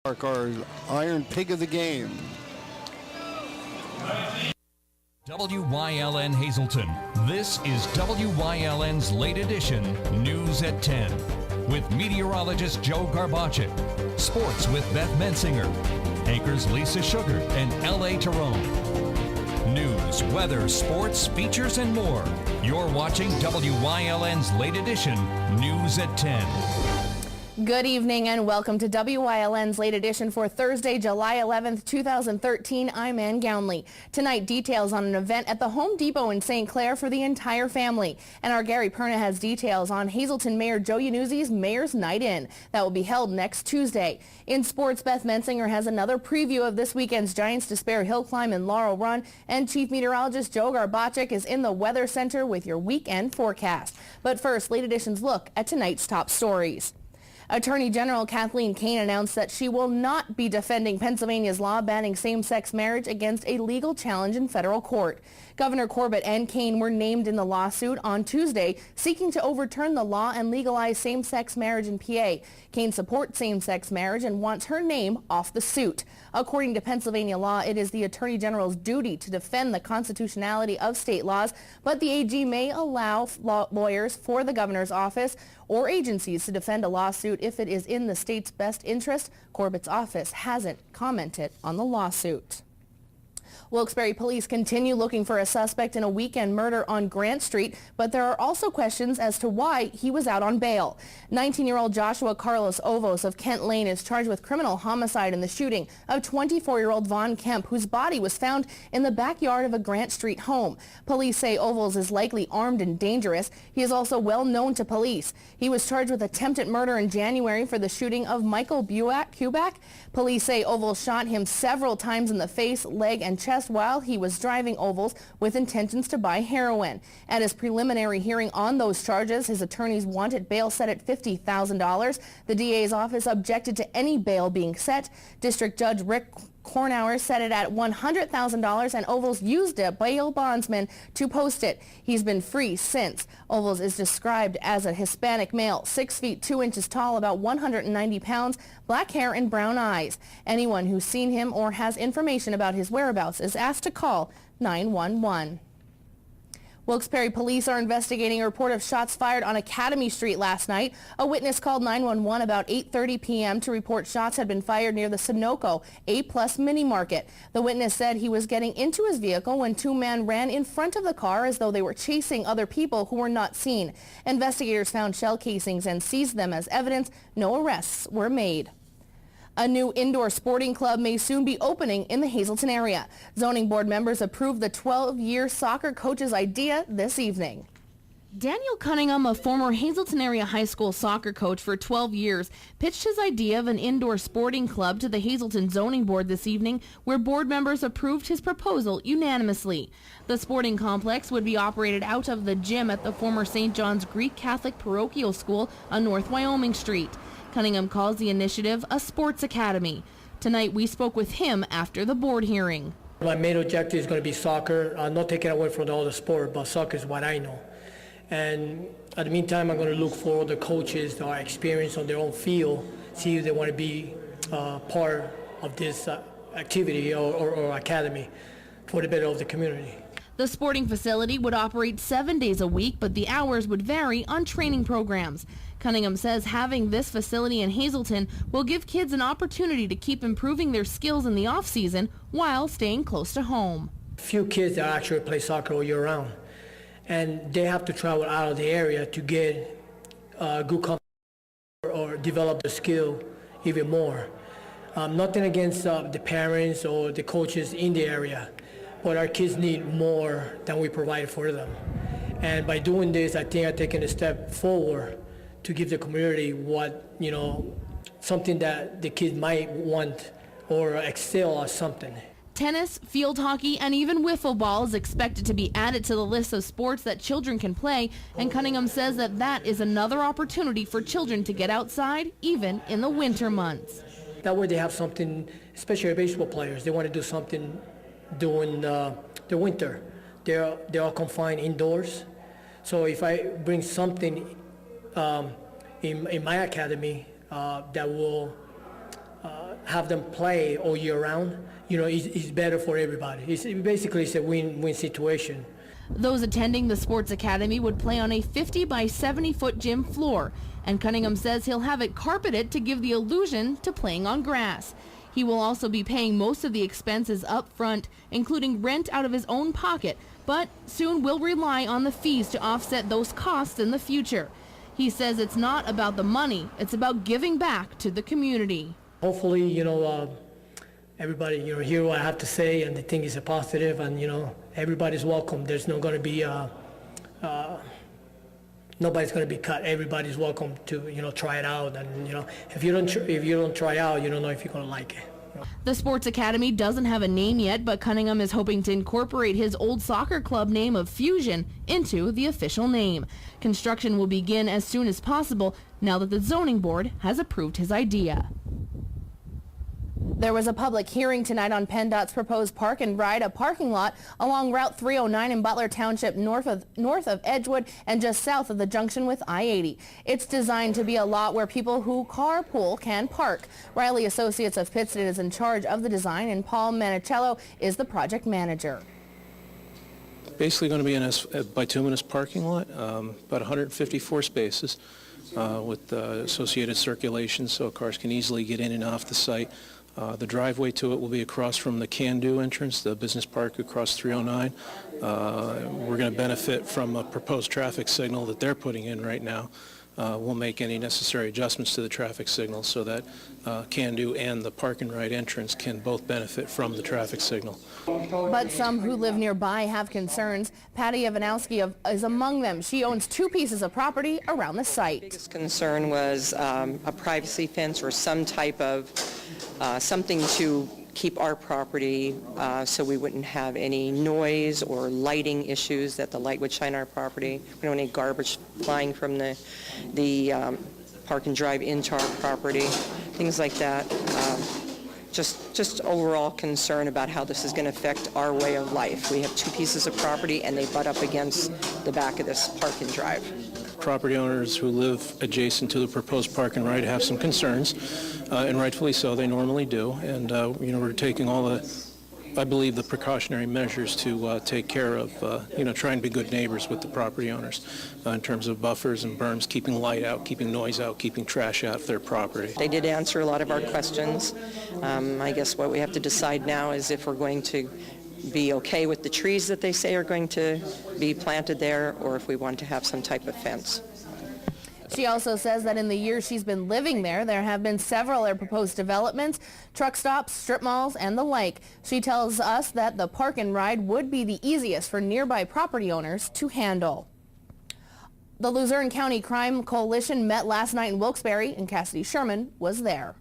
Our Iron Pig of the game. WYLN Hazleton. This is WYLN's late edition News at 10 with meteorologist Joe Garbacek, sports with Beth Mensinger, anchors Lisa Sugar and L.A. Tyrone. News, weather, sports, features, and more. You're watching WYLN's late edition News at 10. Good evening and welcome to WYLN's late edition for Thursday, July 11th, 2013. I'm Ann Gownley. Tonight, details on an event at the Home Depot in St. Clair for the entire family. And our Gary Perna has details on Hazleton Mayor Joe Yanuzzi's Mayor's Night In. That will be held next Tuesday. In sports, Beth Mensinger has another preview of this weekend's Giants Despair Hill Climb and Laurel Run. And Chief Meteorologist Joe Garbacek is in the Weather Center with your weekend forecast. But first, late edition's look at tonight's top stories. Attorney General Kathleen Kane announced that she will not be defending Pennsylvania's law banning same-sex marriage against a legal challenge in federal court. Governor Corbett and Kane were named in the lawsuit on Tuesday, seeking to overturn the law and legalize same-sex marriage in PA. Kane supports same-sex marriage and wants her name off the suit. According to Pennsylvania law, it is the Attorney General's duty to defend the constitutionality of state laws, but the AG may allow lawyers for the governor's office or agencies to defend a lawsuit if it is in the state's best interest. Corbett's office hasn't commented on the lawsuit. Wilkes-Barre police continue looking for a suspect in a weekend murder on Grant Street, but there are also questions as to why he was out on bail. 19-year-old Joshua Carlos Ovos of Kent Lane is charged with criminal homicide in the shooting of 24-year-old Vaughn Kemp, whose body was found in the backyard of a Grant Street home. Police say Ovos is likely armed and dangerous. He is also well known to police. He was charged with attempted murder in January for the shooting of Michael Kubak. Police say Ovos shot him several times in the face, leg, and chest while he was driving Ovals with intentions to buy heroin. At his preliminary hearing on those charges, his attorneys wanted bail set at $50,000. The DA's office objected to any bail being set. District Judge Rick Kornauer set it at $100,000, and Ovals used a bail bondsman to post it. He's been free since. Ovals is described as a Hispanic male, 6 feet 2 inches tall, about 190 pounds, black hair and brown eyes. Anyone who's seen him or has information about his whereabouts is asked to call 911. Wilkes-Barre police are investigating a report of shots fired on Academy Street last night. A witness called 911 about 8:30 p.m. to report shots had been fired near the Sunoco A-Plus mini market. The witness said he was getting into his vehicle when two men ran in front of the car as though they were chasing other people who were not seen. Investigators found shell casings and seized them as evidence. No arrests were made. A new indoor sporting club may soon be opening in the Hazleton area. Zoning board members approved the 12-year soccer coach's idea this evening. Daniel Cunningham, a former Hazleton area high school soccer coach for 12 years, pitched his idea of an indoor sporting club to the Hazleton zoning board this evening, where board members approved his proposal unanimously. The sporting complex would be operated out of the gym at the former St. John's Greek Catholic Parochial School on North Wyoming Street. Cunningham calls the initiative a sports academy. Tonight we spoke with him after the board hearing. My main objective is going to be soccer. Not taking away from the other sport, but soccer is what I know. And at the meantime, I'm going to look for the coaches that are experienced on their own field, see if they want to be part of this activity or academy for the better of the community. The sporting facility would operate 7 days a week, but the hours would vary on training programs. Cunningham says having this facility in Hazleton will give kids an opportunity to keep improving their skills in the off-season while staying close to home. Few kids that actually play soccer all year round, and they have to travel out of the area to get good company or develop the skill even more. Nothing against the parents or the coaches in the area, but our kids need more than we provide for them. And by doing this, I think I'm taking a step forward to give the community what, something that the kids might want or excel at something. Tennis, field hockey, and even wiffle ball is expected to be added to the list of sports that children can play, and Cunningham says that is another opportunity for children to get outside, even in the winter months. That way they have something, especially baseball players, they want to do something during the winter. They're all confined indoors. So if I bring something in my academy that will have them play all year round, is better for everybody. Basically, it's a win-win situation. Those attending the sports academy would play on a 50 by 70 foot gym floor, and Cunningham says he'll have it carpeted to give the illusion to playing on grass. He will also be paying most of the expenses up front, including rent out of his own pocket, but soon will rely on the fees to offset those costs in the future. He says it's not about the money, it's about giving back to the community. Hopefully, everybody, hear what I have to say and they think it's a positive, and, everybody's welcome. There's not going to be, nobody's going to be cut. Everybody's welcome to, try it out. And, if you don't try out, you don't know if you're going to like it. The Sports Academy doesn't have a name yet, but Cunningham is hoping to incorporate his old soccer club name of Fusion into the official name. Construction will begin as soon as possible now that the zoning board has approved his idea. There was a public hearing tonight on PennDOT's proposed park and ride, a parking lot along Route 309 in Butler Township north of Edgewood and just south of the junction with I-80. It's designed to be a lot where people who carpool can park. Riley Associates of Pittston is in charge of the design, and Paul Manicello is the project manager. Basically going to be in a bituminous parking lot, about 154 spaces with associated circulation so cars can easily get in and off the site. The driveway to it will be across from the Can-Do entrance, the business park across 309. We're going to benefit from a proposed traffic signal that they're putting in right now. We'll make any necessary adjustments to the traffic signal so that Can-Do and the park and ride entrance can both benefit from the traffic signal. But some who live nearby have concerns. Patty Ivanowski is among them. She owns 2 pieces of property around the site. The biggest concern was a privacy fence or some type of something to keep our property so we wouldn't have any noise or lighting issues, that the light would shine our property. We don't want any garbage flying from the park and drive into our property, things like that. Just overall concern about how this is going to affect our way of life. We have 2 pieces of property and they butt up against the back of this park and drive. Property owners who live adjacent to the proposed park and ride have some concerns, and rightfully so, they normally do. And we're taking all I believe, the precautionary measures to take care of, try and be good neighbors with the property owners in terms of buffers and berms, keeping light out, keeping noise out, keeping trash out of their property. They did answer a lot of our questions. I guess what we have to decide now is if we're going to be okay with the trees that they say are going to be planted there, or if we want to have some type of fence. She also says that in the years she's been living there have been several proposed developments, truck stops, strip malls, and the like. She tells us that the park and ride would be the easiest for nearby property owners to handle. The Luzerne County Crime Coalition met last night in Wilkes-Barre, and Cassidy Sherman was there.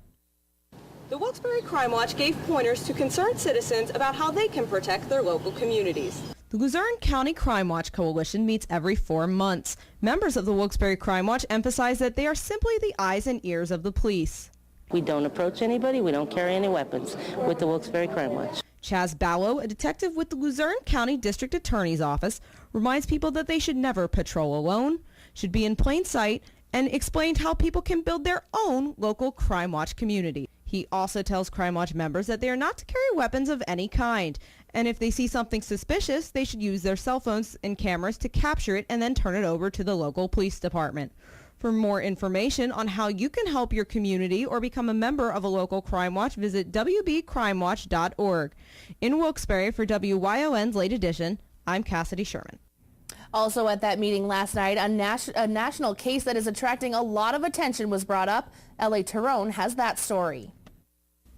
The Wilkes-Barre Crime Watch gave pointers to concerned citizens about how they can protect their local communities. The Luzerne County Crime Watch Coalition meets every 4 months. Members of the Wilkes-Barre Crime Watch emphasize that they are simply the eyes and ears of the police. We don't approach anybody. We don't carry any weapons with the Wilkes-Barre Crime Watch. Chaz Ballow, a detective with the Luzerne County District Attorney's Office, reminds people that they should never patrol alone, should be in plain sight, and explained how people can build their own local Crime Watch community. He also tells Crime Watch members that they are not to carry weapons of any kind, and if they see something suspicious, they should use their cell phones and cameras to capture it and then turn it over to the local police department. For more information on how you can help your community or become a member of a local Crime Watch, visit wbcrimewatch.org. In Wilkes-Barre for WYON's Late Edition, I'm Cassidy Sherman. Also at that meeting last night, a national case that is attracting a lot of attention was brought up. L.A. Tyrone has that story.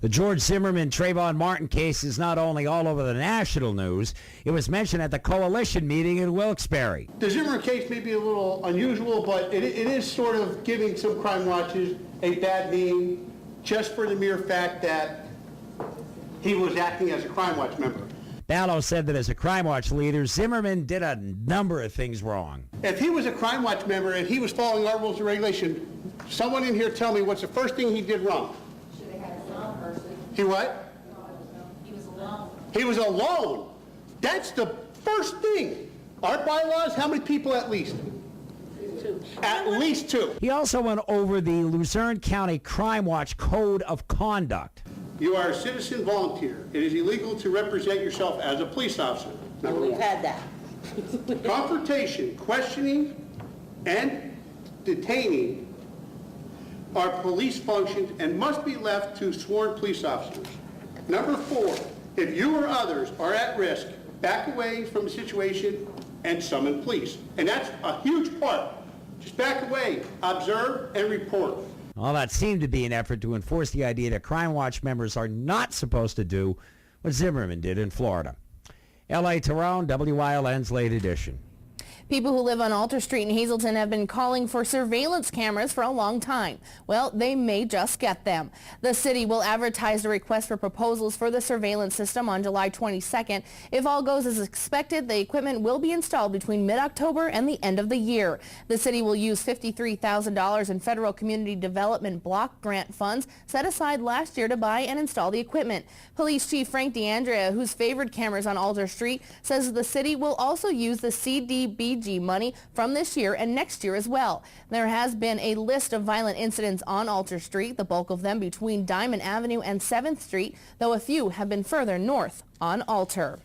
The George Zimmerman Trayvon Martin case is not only all over the national news, it was mentioned at the coalition meeting in Wilkes-Barre. The Zimmerman case may be a little unusual, but it is sort of giving some crime watches a bad name just for the mere fact that he was acting as a Crime Watch member. Ballow said that as a Crime Watch leader, Zimmerman did a number of things wrong. If he was a Crime Watch member and he was following our rules and regulations, someone in here tell me what's the first thing he did wrong? Should have had his own person. He what? He was alone. He was alone. That's the first thing. Our bylaws, how many people at least? 2. At least 2. He also went over the Luzerne County Crime Watch Code of Conduct. You are a citizen volunteer. It is illegal to represent yourself as a police officer. Number We've one. had that. Confrontation, questioning, and detaining are police functions and must be left to sworn police officers. Number four, if you or others are at risk, back away from the situation and summon police. And that's a huge part. Just back away, observe, and report. Well, that seemed to be an effort to enforce the idea that Crime Watch members are not supposed to do what Zimmerman did in Florida. L.A. Tyrone, WILN's Late Edition. People who live on Alter Street in Hazleton have been calling for surveillance cameras for a long time. Well, they may just get them. The city will advertise the request for proposals for the surveillance system on July 22nd. If all goes as expected, the equipment will be installed between mid-October and the end of the year. The city will use $53,000 in federal community development block grant funds set aside last year to buy and install the equipment. Police Chief Frank DeAndrea, who's favored cameras on Alter Street, says the city will also use the CDBG money from this year and next year as well. There has been a list of violent incidents on Alter Street, the bulk of them between Diamond Avenue and 7th Street, though a few have been further north on Alter.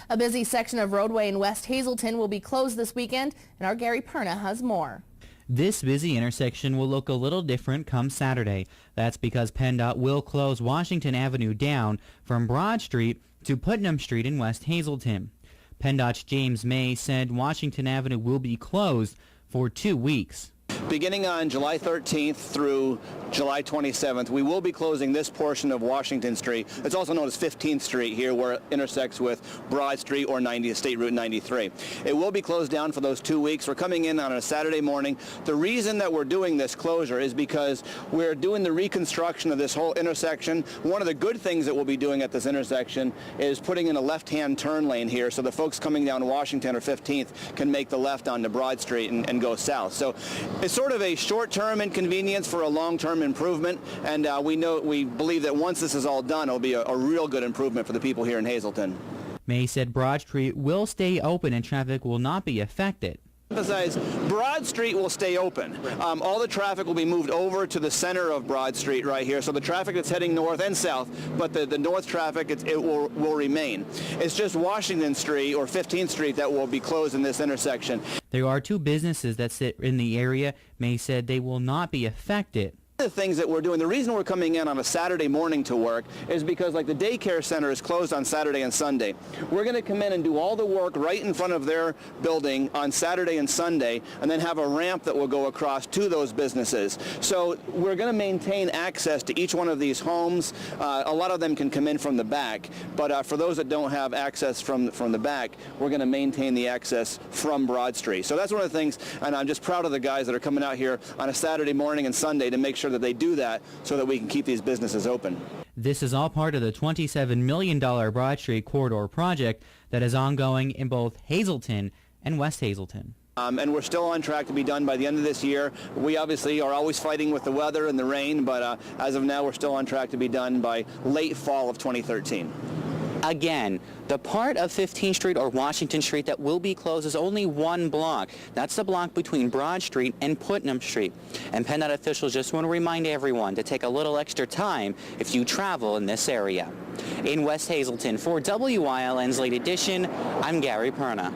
A busy section of roadway in West Hazleton will be closed this weekend, and our Gary Perna has more. This busy intersection will look a little different come Saturday. That's because PennDOT will close Washington Avenue down from Broad Street to Putnam Street in West Hazleton. PennDOT's James May said Washington Avenue will be closed for 2 weeks. Beginning on July 13th through July 27th, we will be closing this portion of Washington Street. It's also known as 15th Street here, where it intersects with Broad Street or State Route 93. It will be closed down for those 2 weeks. We're coming in on a Saturday morning. The reason that we're doing this closure is because we're doing the reconstruction of this whole intersection. One of the good things that we'll be doing at this intersection is putting in a left-hand turn lane here so the folks coming down Washington or 15th can make the left onto Broad Street and go south. So it's sort of a short-term inconvenience for a long-term improvement, and we believe that once this is all done, it'll be a real good improvement for the people here in Hazleton. May said Broad Street will stay open and traffic will not be affected. Emphasize, Broad Street will stay open. All the traffic will be moved over to the center of Broad Street right here, so the traffic that's heading north and south, but the north traffic, it will remain. It's just Washington Street or 15th Street that will be closed in this intersection. There are 2 businesses that sit in the area. May said they will not be affected. The things that we're doing, the reason we're coming in on a Saturday morning to work is because like the daycare center is closed on Saturday and Sunday. We're going to come in and do all the work right in front of their building on Saturday and Sunday and then have a ramp that will go across to those businesses. So we're going to maintain access to each one of these homes. A lot of them can come in from the back, but for those that don't have access from the back, we're going to maintain the access from Broad Street. So that's one of the things, and I'm just proud of the guys that are coming out here on a Saturday morning and Sunday to make sure that they do that so that we can keep these businesses open. This is all part of the $27 million Broad Street Corridor project that is ongoing in both Hazleton and West Hazleton. And we're still on track to be done by the end of this year. We obviously are always fighting with the weather and the rain, but as of now, we're still on track to be done by late fall of 2013. Again, the part of 15th Street or Washington Street that will be closed is only one block. That's the block between Broad Street and Putnam Street. And PennDOT officials just want to remind everyone to take a little extra time if you travel in this area. In West Hazleton, for WILN's Late Edition, I'm Gary Perna.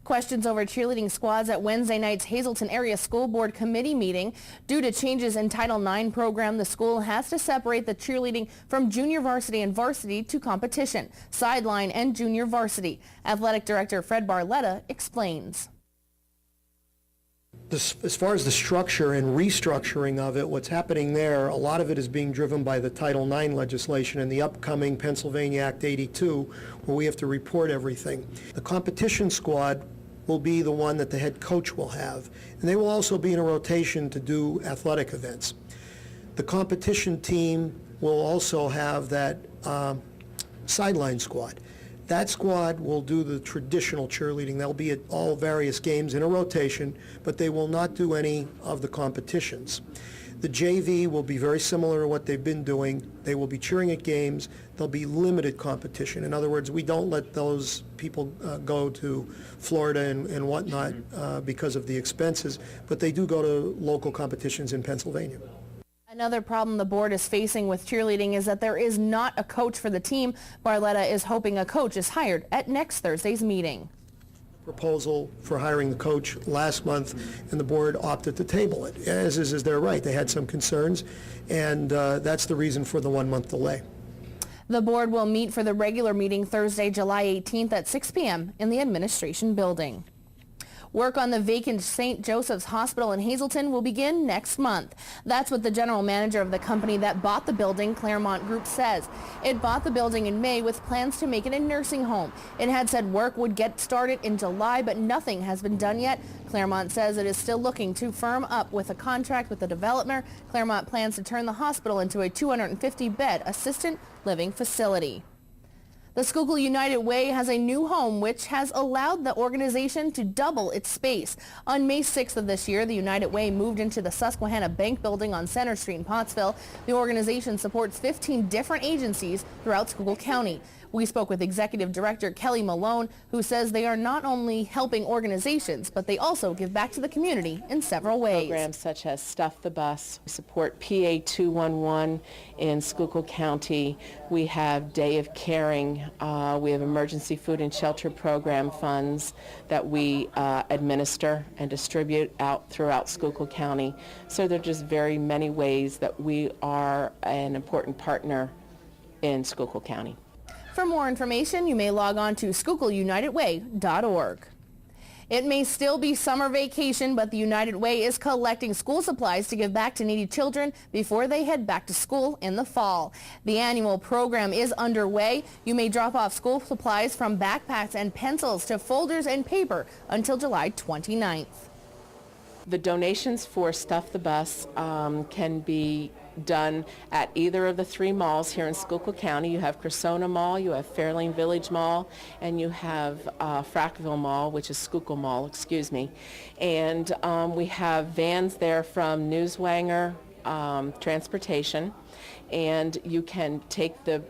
Questions over cheerleading squads at Wednesday night's Hazleton Area School Board Committee meeting. Due to changes in Title IX program, the school has to separate the cheerleading from junior varsity and varsity to competition, sideline, and junior varsity. Athletic Director Fred Barletta explains. As far as the structure and restructuring of it, what's happening there, a lot of it is being driven by the Title IX legislation and the upcoming Pennsylvania Act 82, where we have to report everything. The competition squad will be the one that the head coach will have, and they will also be in a rotation to do athletic events. The competition team will also have that sideline squad. That squad will do the traditional cheerleading. They'll be at all various games in a rotation, but they will not do any of the competitions. The JV will be very similar to what they've been doing. They will be cheering at games. There'll be limited competition. In other words, we don't let those people go to Florida and whatnot because of the expenses, but they do go to local competitions in Pennsylvania. Another problem the board is facing with cheerleading is that there is not a coach for the team. Barletta is hoping a coach is hired at next Thursday's meeting. Proposal for hiring the coach last month, and the board opted to table it, as is their right. They had some concerns, and that's the reason for the 1-month delay. The board will meet for the regular meeting Thursday, July 18th at 6 p.m. in the administration building. Work on the vacant St. Joseph's Hospital in Hazleton will begin next month. That's what the general manager of the company that bought the building, Claremont Group, says. It bought the building in May with plans to make it a nursing home. It had said work would get started in July, but nothing has been done yet. Claremont says it is still looking to firm up with a contract with the developer. Claremont plans to turn the hospital into a 250-bed assisted living facility. The Schuylkill United Way has a new home which has allowed the organization to double its space. On May 6th of this year, the United Way moved into the Susquehanna Bank building on Center Street in Pottsville. The organization supports 15 different agencies throughout Schuylkill County. We spoke with Executive Director Kelly Malone, who says they are not only helping organizations, but they also give back to the community in several ways. Programs such as Stuff the Bus, we support PA 211 in Schuylkill County. We have Day of Caring. We have emergency food and shelter program funds that we administer and distribute out throughout Schuylkill County. So there are just very many ways that we are an important partner in Schuylkill County. For more information, you may log on to SchuylkillUnitedWay.org. It may still be summer vacation, but the United Way is collecting school supplies to give back to needy children before they head back to school in the fall. The annual program is underway. You may drop off school supplies from backpacks and pencils to folders and paper until July 29th. The donations for Stuff the Bus can be done at either of the 3 malls here in Schuylkill County. You have Cressona Mall, you have Fairlane Village Mall, and you have Frackville Mall, which is Schuylkill Mall, excuse me. And we have vans there from Newswanger Transportation, and you can take the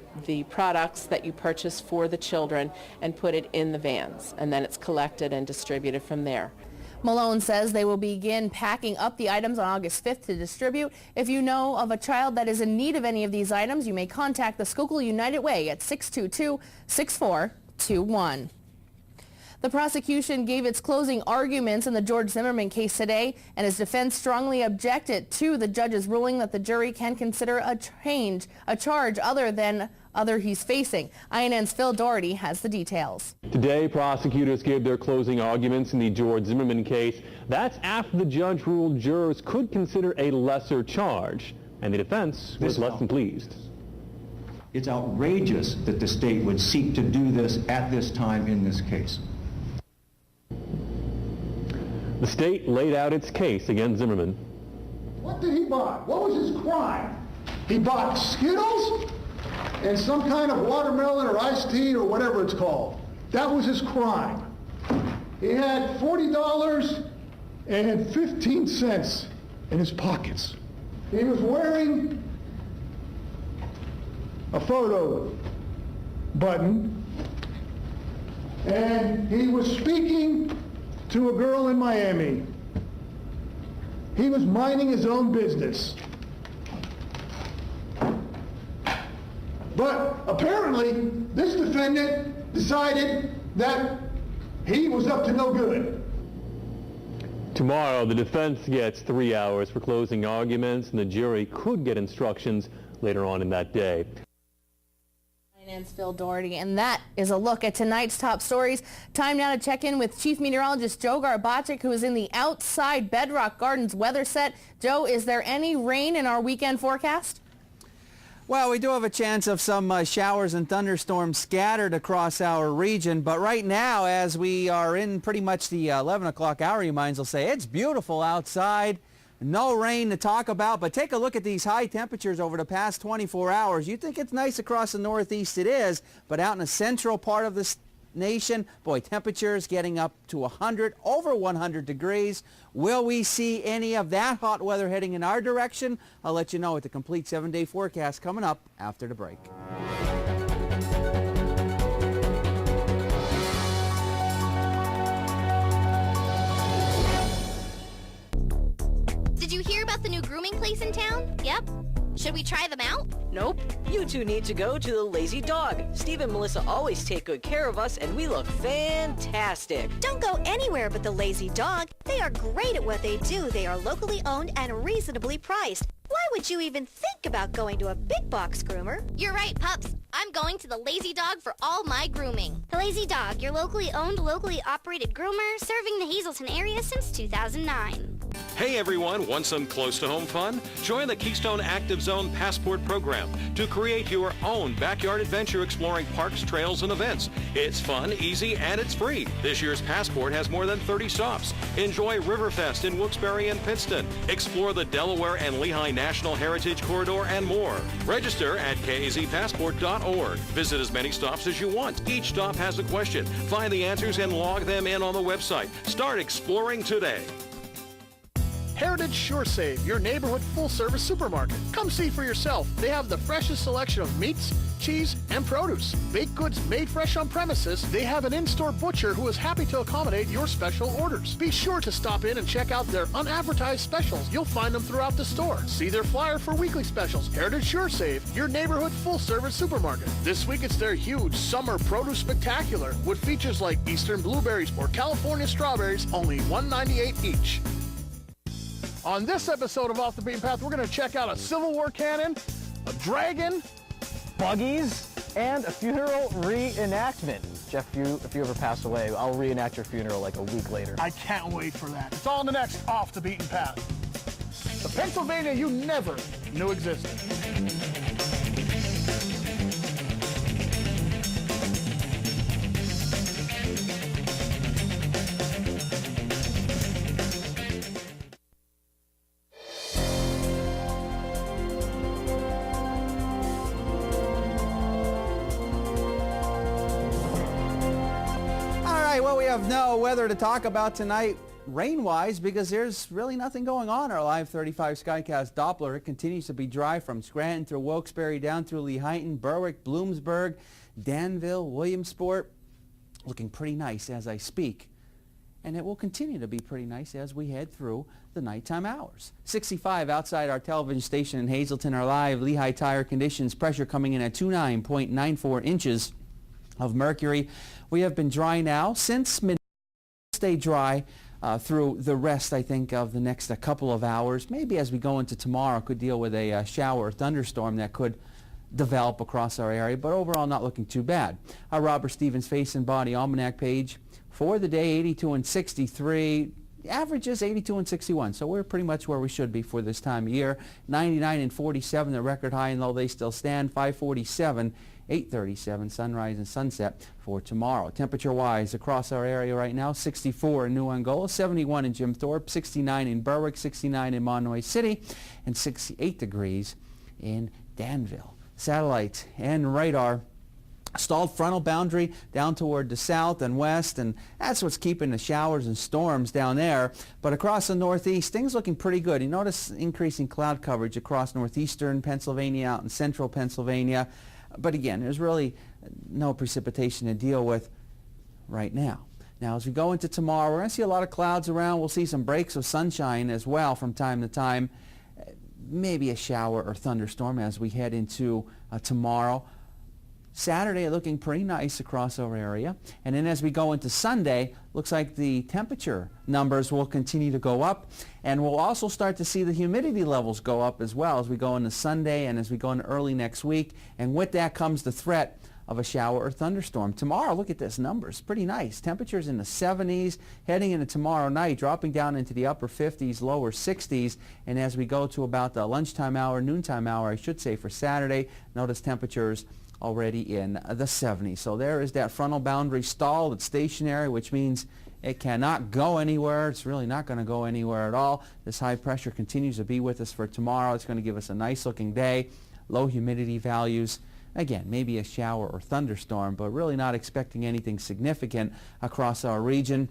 products that you purchase for the children and put it in the vans, and then it's collected and distributed from there. Malone says they will begin packing up the items on August 5th to distribute. If you know of a child that is in need of any of these items, you may contact the Schuylkill United Way at 622-6421. The prosecution gave its closing arguments in the George Zimmerman case today, and his defense strongly objected to the judge's ruling that the jury can consider a charge other he's facing. INN's Phil Doherty has the details. Today, prosecutors gave their closing arguments in the George Zimmerman case. That's after the judge ruled jurors could consider a lesser charge, and the defense was less than pleased. It's outrageous that the state would seek to do this at this time in this case. The state laid out its case against Zimmerman. What did he buy? What was his crime? He bought Skittles and some kind of watermelon or iced tea or whatever it's called. That was his crime. He had $40.15 in his pockets. He was wearing a photo button, and he was speaking to a girl in Miami. He was minding his own business. But apparently, this defendant decided that he was up to no good. Tomorrow, the defense gets 3 hours for closing arguments, and the jury could get instructions later on in that day. INN's Phil Doherty, and that is a look at tonight's top stories. Time now to check in with Chief Meteorologist Joe Garbochik, who is in the outside Bedrock Gardens weather set. Joe, is there any rain in our weekend forecast? Well, we do have a chance of some showers and thunderstorms scattered across our region, but right now, as we are in pretty much the 11 o'clock hour, you might as well say it's beautiful outside. No rain to talk about, but take a look at these high temperatures over the past 24 hours. You think it's nice across the Northeast, it is, but out in the central part of this nation, boy, temperatures getting up to 100, over 100 degrees. Will we see any of that hot weather heading in our direction? I'll let you know with the complete 7-day forecast coming up after the break. Did you hear about the new group grooming place in town? Yep. Should we try them out? Nope. You two need to go to the Lazy Dog. Steve and Melissa always take good care of us, and we look fantastic. Don't go anywhere but the Lazy Dog. They are great at what they do. They are locally owned and reasonably priced. Why would you even think about going to a big box groomer? You're right, pups. I'm going to the Lazy Dog for all my grooming. The Lazy Dog, your locally owned, locally operated groomer, serving the Hazleton area since 2009. Hey everyone, want some close-to-home fun? Join the Keystone Active Zone Passport Program to create your own backyard adventure exploring parks, trails, and events. It's fun, easy, and it's free. This year's Passport has more than 30 stops. Enjoy Riverfest in Wilkes-Barre and Pittston. Explore the Delaware and Lehigh National Heritage Corridor and more. Register at kazpassport.org. Visit as many stops as you want. Each stop has a question. Find the answers and log them in on the website. Start exploring today. Heritage Sure Save, your neighborhood full-service supermarket. Come see for yourself. They have the freshest selection of meats, cheese, and produce. Baked goods made fresh on premises. They have an in-store butcher who is happy to accommodate your special orders. Be sure to stop in and check out their unadvertised specials. You'll find them throughout the store. See their flyer for weekly specials. Heritage Sure Save, your neighborhood full-service supermarket. This week it's their huge summer produce spectacular with features like Eastern blueberries or California strawberries, only $1.98 each. On this episode of Off the Beaten Path, we're going to check out a Civil War cannon, a dragon, buggies, and a funeral reenactment. Jeff, if you ever pass away, I'll reenact your funeral like a week later. I can't wait for that. It's all in the next Off the Beaten Path. The Pennsylvania you never knew existed. Well, we have no weather to talk about tonight rain-wise because there's really nothing going on. Our Live 35 Skycast Doppler, it continues to be dry from Scranton through Wilkes-Barre down through Lehighton, Berwick, Bloomsburg, Danville, Williamsport. Looking pretty nice as I speak. And it will continue to be pretty nice as we head through the nighttime hours. 65 outside our television station in Hazleton, our live Lehigh tire conditions. Pressure coming in at 29.94 inches of mercury. We have been dry now since midnight. Stay dry through the rest, I think, of the next couple of hours. Maybe as we go into tomorrow, could deal with a shower or thunderstorm that could develop across our area, but overall not looking too bad. Our Robert Stevens Face and Body Almanac page for the day, 82 and 63. Averages 82 and 61, so we're pretty much where we should be for this time of year. 99 and 47, the record high and low, they still stand. 547. 8:37 sunrise and sunset for tomorrow. Temperature-wise across our area right now, 64 in New Angola, 71 in Jim Thorpe, 69 in Berwick, 69 in Monroe City, and 68 degrees in Danville. Satellite and radar. Stalled frontal boundary down toward the south and west, and that's what's keeping the showers and storms down there. But across the northeast, things looking pretty good. You notice increasing cloud coverage across northeastern Pennsylvania, out in central Pennsylvania. But again, there's really no precipitation to deal with right now. Now, as we go into tomorrow, we're going to see a lot of clouds around. We'll see some breaks of sunshine as well from time to time. Maybe a shower or thunderstorm as we head into tomorrow. Saturday looking pretty nice across our area. And then as we go into Sunday, looks like the temperature numbers will continue to go up. And we'll also start to see the humidity levels go up as well as we go into Sunday and as we go into early next week. And with that comes the threat of a shower or thunderstorm. Tomorrow, look at this numbers, pretty nice. Temperatures in the 70s, heading into tomorrow night, dropping down into the upper 50s, lower 60s. And as we go to about the lunchtime hour, noontime hour, I should say, for Saturday, notice temperatures already in the 70s. So there is that frontal boundary stalled. It's stationary, which means it cannot go anywhere. It's really not going to go anywhere at all. This high pressure continues to be with us for tomorrow. It's going to give us a nice looking day. Low humidity values. Again, maybe a shower or thunderstorm, but really not expecting anything significant across our region.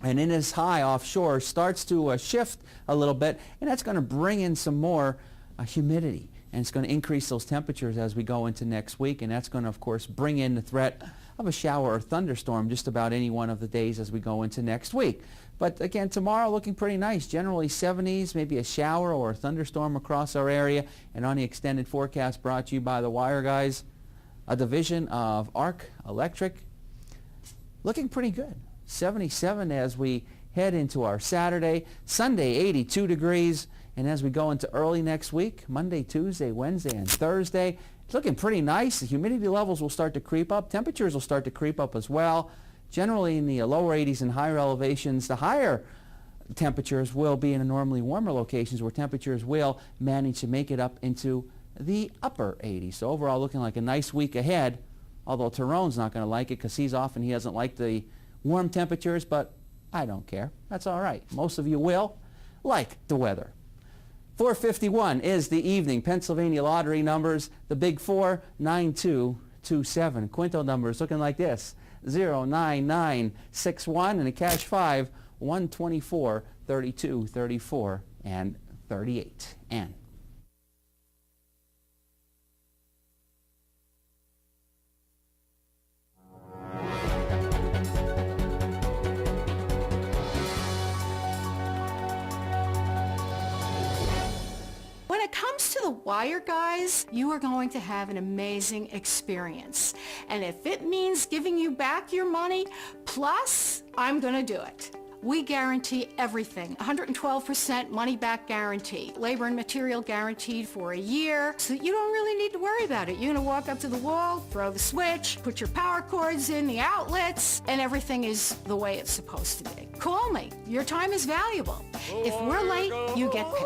And in this high offshore starts to shift a little bit, and that's going to bring in some more humidity. And it's going to increase those temperatures as we go into next week, and that's going to, of course, bring in the threat of a shower or thunderstorm just about any one of the days as we go into next week. But again, tomorrow looking pretty nice. Generally 70s, maybe a shower or a thunderstorm across our area. And on the extended forecast brought to you by the Wire Guys, a division of Arc Electric, looking pretty good. 77 as we head into our Saturday. Sunday, 82 degrees. And as we go into early next week, Monday, Tuesday, Wednesday, and Thursday, it's looking pretty nice. The humidity levels will start to creep up. Temperatures will start to creep up as well. Generally in the lower 80s and higher elevations, the higher temperatures will be in the normally warmer locations where temperatures will manage to make it up into the upper 80s. So overall looking like a nice week ahead, although Tyrone's not going to like it because he doesn't like the warm temperatures, but I don't care. That's all right. Most of you will like the weather. 4:51 is the evening Pennsylvania lottery numbers. The big 4, 9227. Quinto numbers looking like this: 09961, and a cash 5, 124, 32, 34, and 38. And when it comes to the Wire Guys, you are going to have an amazing experience. And if it means giving you back your money, plus, I'm going to do it. We guarantee everything. 112% money back guarantee. Labor and material guaranteed for a year. So you don't really need to worry about it. You're going to walk up to the wall, throw the switch, put your power cords in, the outlets, and everything is the way it's supposed to be. Call me. Your time is valuable. If we're late, you get paid.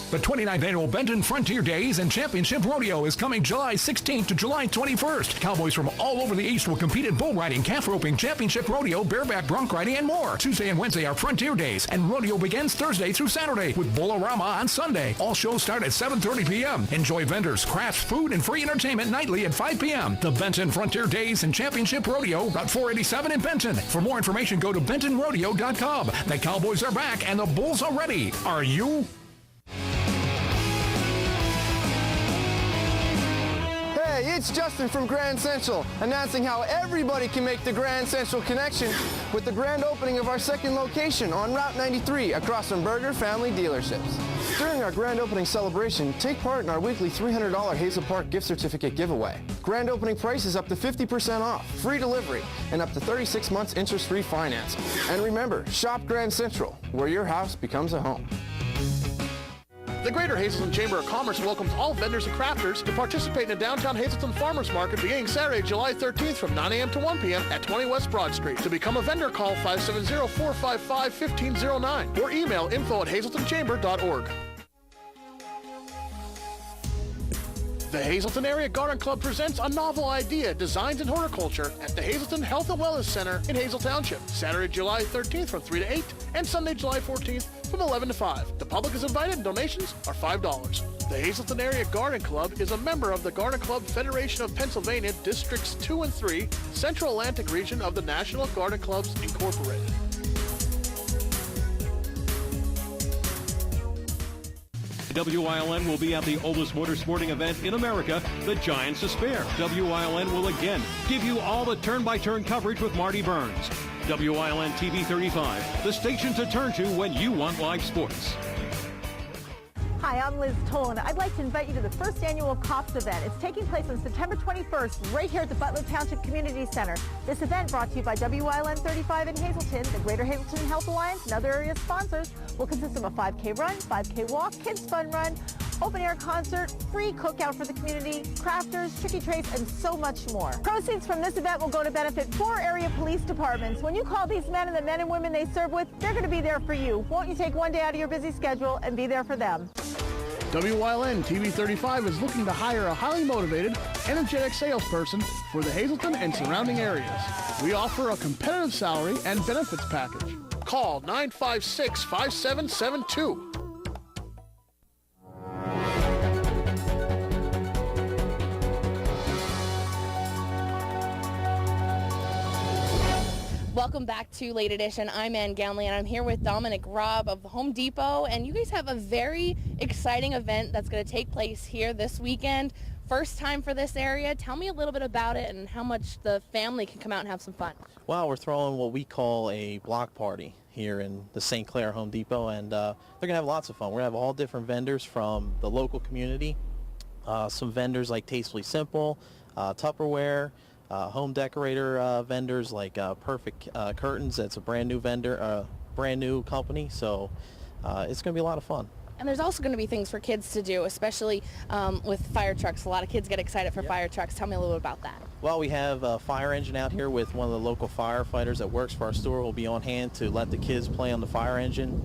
The 29th Annual Benton Frontier Days and Championship Rodeo is coming July 16th to July 21st. Cowboys from all over the East will compete in bull riding, calf roping, championship rodeo, bareback bronc riding, and more. Tuesday and Wednesday are Frontier Days, and rodeo begins Thursday through Saturday with Bolorama on Sunday. All shows start at 7:30 p.m. Enjoy vendors, crafts, food, and free entertainment nightly at 5 p.m. The Benton Frontier Days and Championship Rodeo, Route 487 in Benton. For more information, go to bentonrodeo.com. The Cowboys are back, and the Bulls are ready. Are you? Hey, it's Justin from Grand Central, announcing how everybody can make the Grand Central connection with the grand opening of our second location on Route 93 across from Berger Family Dealerships. During our grand opening celebration, take part in our weekly $300 Hazel Park gift certificate giveaway. Grand opening price is up to 50% off, free delivery, and up to 36 months interest-free finance. And remember, shop Grand Central, where your house becomes a home. The Greater Hazleton Chamber of Commerce welcomes all vendors and crafters to participate in the downtown Hazleton Farmers Market beginning Saturday, July 13th from 9 a.m. to 1 p.m. at 20 West Broad Street. To become a vendor, call 570-455-1509 or email info@hazletonchamber.org. The Hazleton Area Garden Club presents a novel idea, designs and horticulture at the Hazleton Health and Wellness Center in Hazel Township, Saturday, July 13th from 3 to 8 and Sunday, July 14th from 11 to 5. The public is invited and donations are $5. The Hazleton Area Garden Club is a member of the Garden Club Federation of Pennsylvania Districts 2 and 3, Central Atlantic region of the National Garden Clubs Incorporated. WILN will be at the oldest motor sporting event in America, the Giants of Spare. WILN will again give you all the turn-by-turn coverage with Marty Burns. WILN TV 35, the station to turn to when you want live sports. Hi, I'm Liz Tolan. I'd like to invite you to the first annual COPS event. It's taking place on September 21st right here at the Butler Township Community Center. This event, brought to you by WILN 35 in Hazleton, the Greater Hazleton Health Alliance, and other area sponsors, will consist of a 5K run, 5K walk, kids fun run, open air concert, free cookout for the community, crafters, tricky traits, and so much more. Proceeds from this event will go to benefit 4 area police departments. When you call these men and the men and women they serve with, they're going to be there for you. Won't you take one day out of your busy schedule and be there for them? WILN TV 35 is looking to hire a highly motivated, energetic salesperson for the Hazleton and surrounding areas. We offer a competitive salary and benefits package. Call 956-5772. Welcome back to Late Edition. I'm Ann Gownley, and I'm here with Dominic Robb of Home Depot, and you guys have a very exciting event that's going to take place here this weekend first time for this area. Tell me a little bit about it and how much the family can come out and have some fun. Well, we're throwing what we call a block party here in the St. Clair Home Depot, and they're going to have lots of fun. We're going to have all different vendors from the local community, some vendors like Tastefully Simple, Tupperware, home decorator vendors like Perfect Curtains. That's a brand new vendor, brand new company, so it's going to be a lot of fun. And there's also going to be things for kids to do, especially with fire trucks. A lot of kids get excited for fire trucks. Tell me a little bit about that. Well, we have a fire engine out here with one of the local firefighters that works for our store. Will be on hand to let the kids play on the fire engine.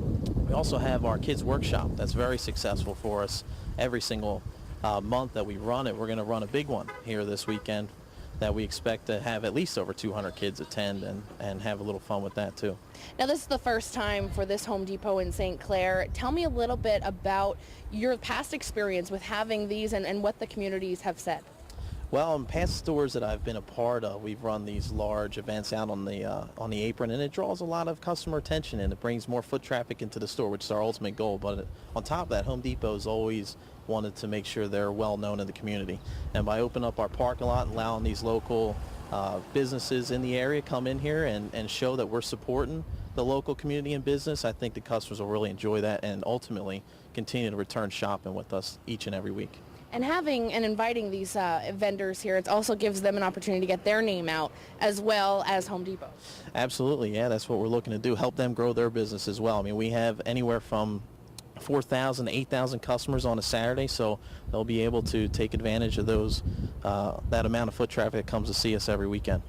We also have our kids workshop that's very successful for us. Every single month that we run it, we're going to run a big one here this weekend that we expect to have at least over 200 kids attend and have a little fun with that too. Now, this is the first time for this Home Depot in St. Clair. Tell me a little bit about your past experience with having these and what the communities have said. Well, in past stores that I've been a part of, we've run these large events out on the apron, and it draws a lot of customer attention, and it brings more foot traffic into the store, which is our ultimate goal. But on top of that, Home Depot's always wanted to make sure they're well known in the community. And by opening up our parking lot and allowing these local businesses in the area come in here and show that we're supporting the local community and business, I think the customers will really enjoy that and ultimately continue to return shopping with us each and every week. And having and inviting these vendors here, it also gives them an opportunity to get their name out as well as Home Depot. Absolutely, yeah, that's what we're looking to do, help them grow their business as well. I mean, we have anywhere from 4,000 to 8,000 customers on a Saturday, so they'll be able to take advantage of those that amount of foot traffic that comes to see us every weekend.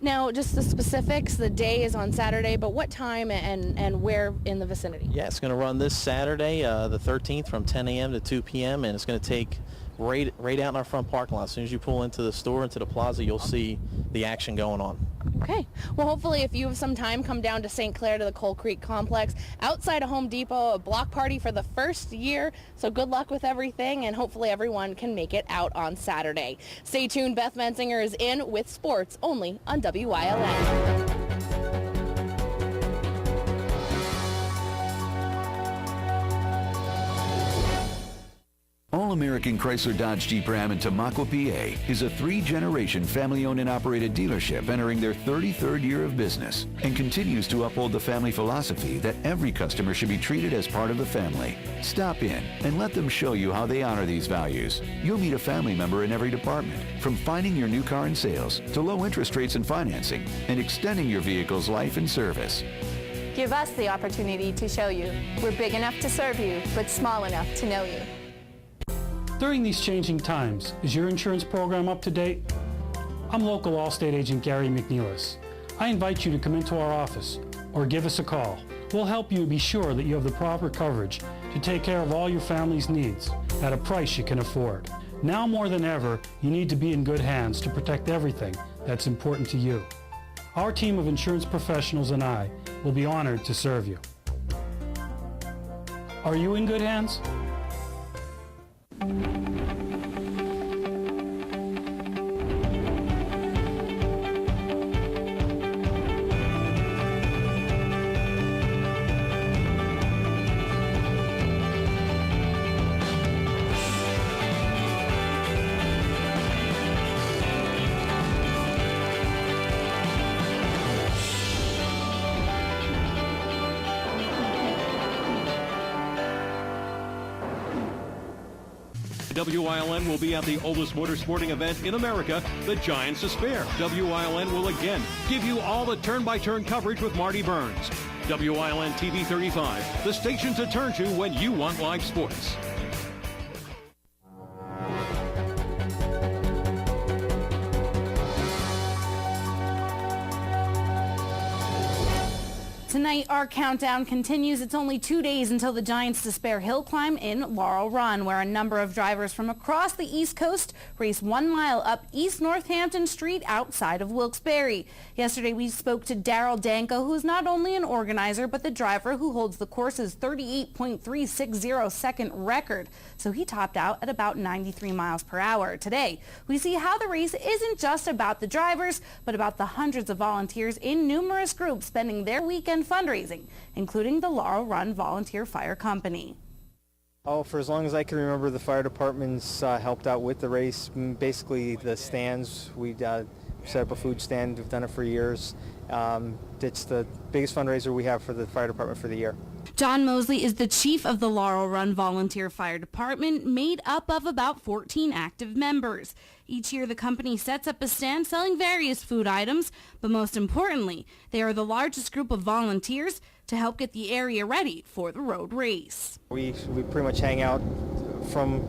Now, just the specifics, the day is on Saturday, but what time and where in the vicinity? Yeah, it's going to run this Saturday, the 13th, from 10 a.m. to 2 p.m., and it's going to take right out in our front parking lot. As soon as you pull into the store, into the plaza, you'll see the action going on. Okay. Well, hopefully if you have some time, come down to St. Clair to the Coal Creek Complex. Outside of Home Depot, a block party for the first year. So good luck with everything, and hopefully everyone can make it out on Saturday. Stay tuned. Beth Mensinger is in with sports only on WILN. All-American Chrysler Dodge Jeep Ram in Tamaqua, PA is a 3-generation family-owned and operated dealership entering their 33rd year of business and continues to uphold the family philosophy that every customer should be treated as part of the family. Stop in and let them show you how they honor these values. You'll meet a family member in every department, from finding your new car in sales to low interest rates and financing and extending your vehicle's life and service. Give us the opportunity to show you. We're big enough to serve you, but small enough to know you. During these changing times, is your insurance program up to date? I'm local Allstate agent Gary McNeilis. I invite you to come into our office or give us a call. We'll help you be sure that you have the proper coverage to take care of all your family's needs at a price you can afford. Now more than ever, you need to be in good hands to protect everything that's important to you. Our team of insurance professionals and I will be honored to serve you. Are you in good hands? WILN will be at the oldest motorsporting event in America, the Giants of Spare. WILN will again give you all the turn-by-turn coverage with Marty Burns. WILN TV 35, the station to turn to when you want live sports. Tonight, our countdown continues. It's only 2 days until the Giants Despair Hill Climb in Laurel Run, where a number of drivers from across the East Coast race 1 mile up East Northampton Street outside of Wilkes-Barre. Yesterday, we spoke to Daryl Danko, who's not only an organizer, but the driver who holds the course's 38.360 second record. So he topped out at about 93 miles per hour. Today, we see how the race isn't just about the drivers, but about the hundreds of volunteers in numerous groups spending their weekend fundraising, including the Laurel Run Volunteer Fire Company. Oh, for as long as I can remember, the fire department's helped out with the race. Basically, the stands, we set up a food stand. We've done it for years. It's the biggest fundraiser we have for the fire department for the year. John Mosley is the chief of the Laurel Run Volunteer Fire Department, made up of about 14 active members. Each year, the company sets up a stand selling various food items, but most importantly, they are the largest group of volunteers to help get the area ready for the road race. We pretty much hang out from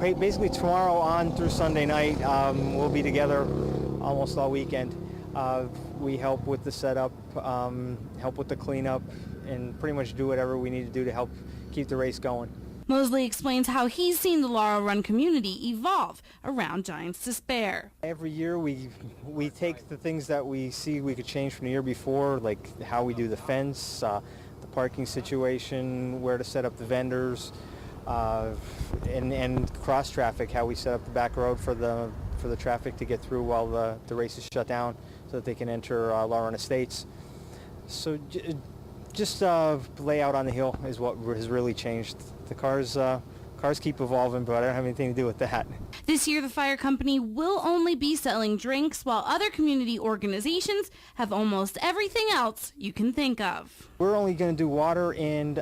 basically tomorrow on through Sunday night. We'll be together almost all weekend. We help with the setup, help with the cleanup, and pretty much do whatever we need to do to help keep the race going. Mosley explains how he's seen the Laurel Run community evolve around Giants Despair. Every year we take the things that we see we could change from the year before, like how we do the fence, the parking situation, where to set up the vendors, and cross traffic, how we set up the back road for the traffic to get through while the race is shut down so that they can enter Laurel Estates. So just layout on the hill is what has really changed. The cars keep evolving, but I don't have anything to do with that. This year, the fire company will only be selling drinks, while other community organizations have almost everything else you can think of. We're only going to do water and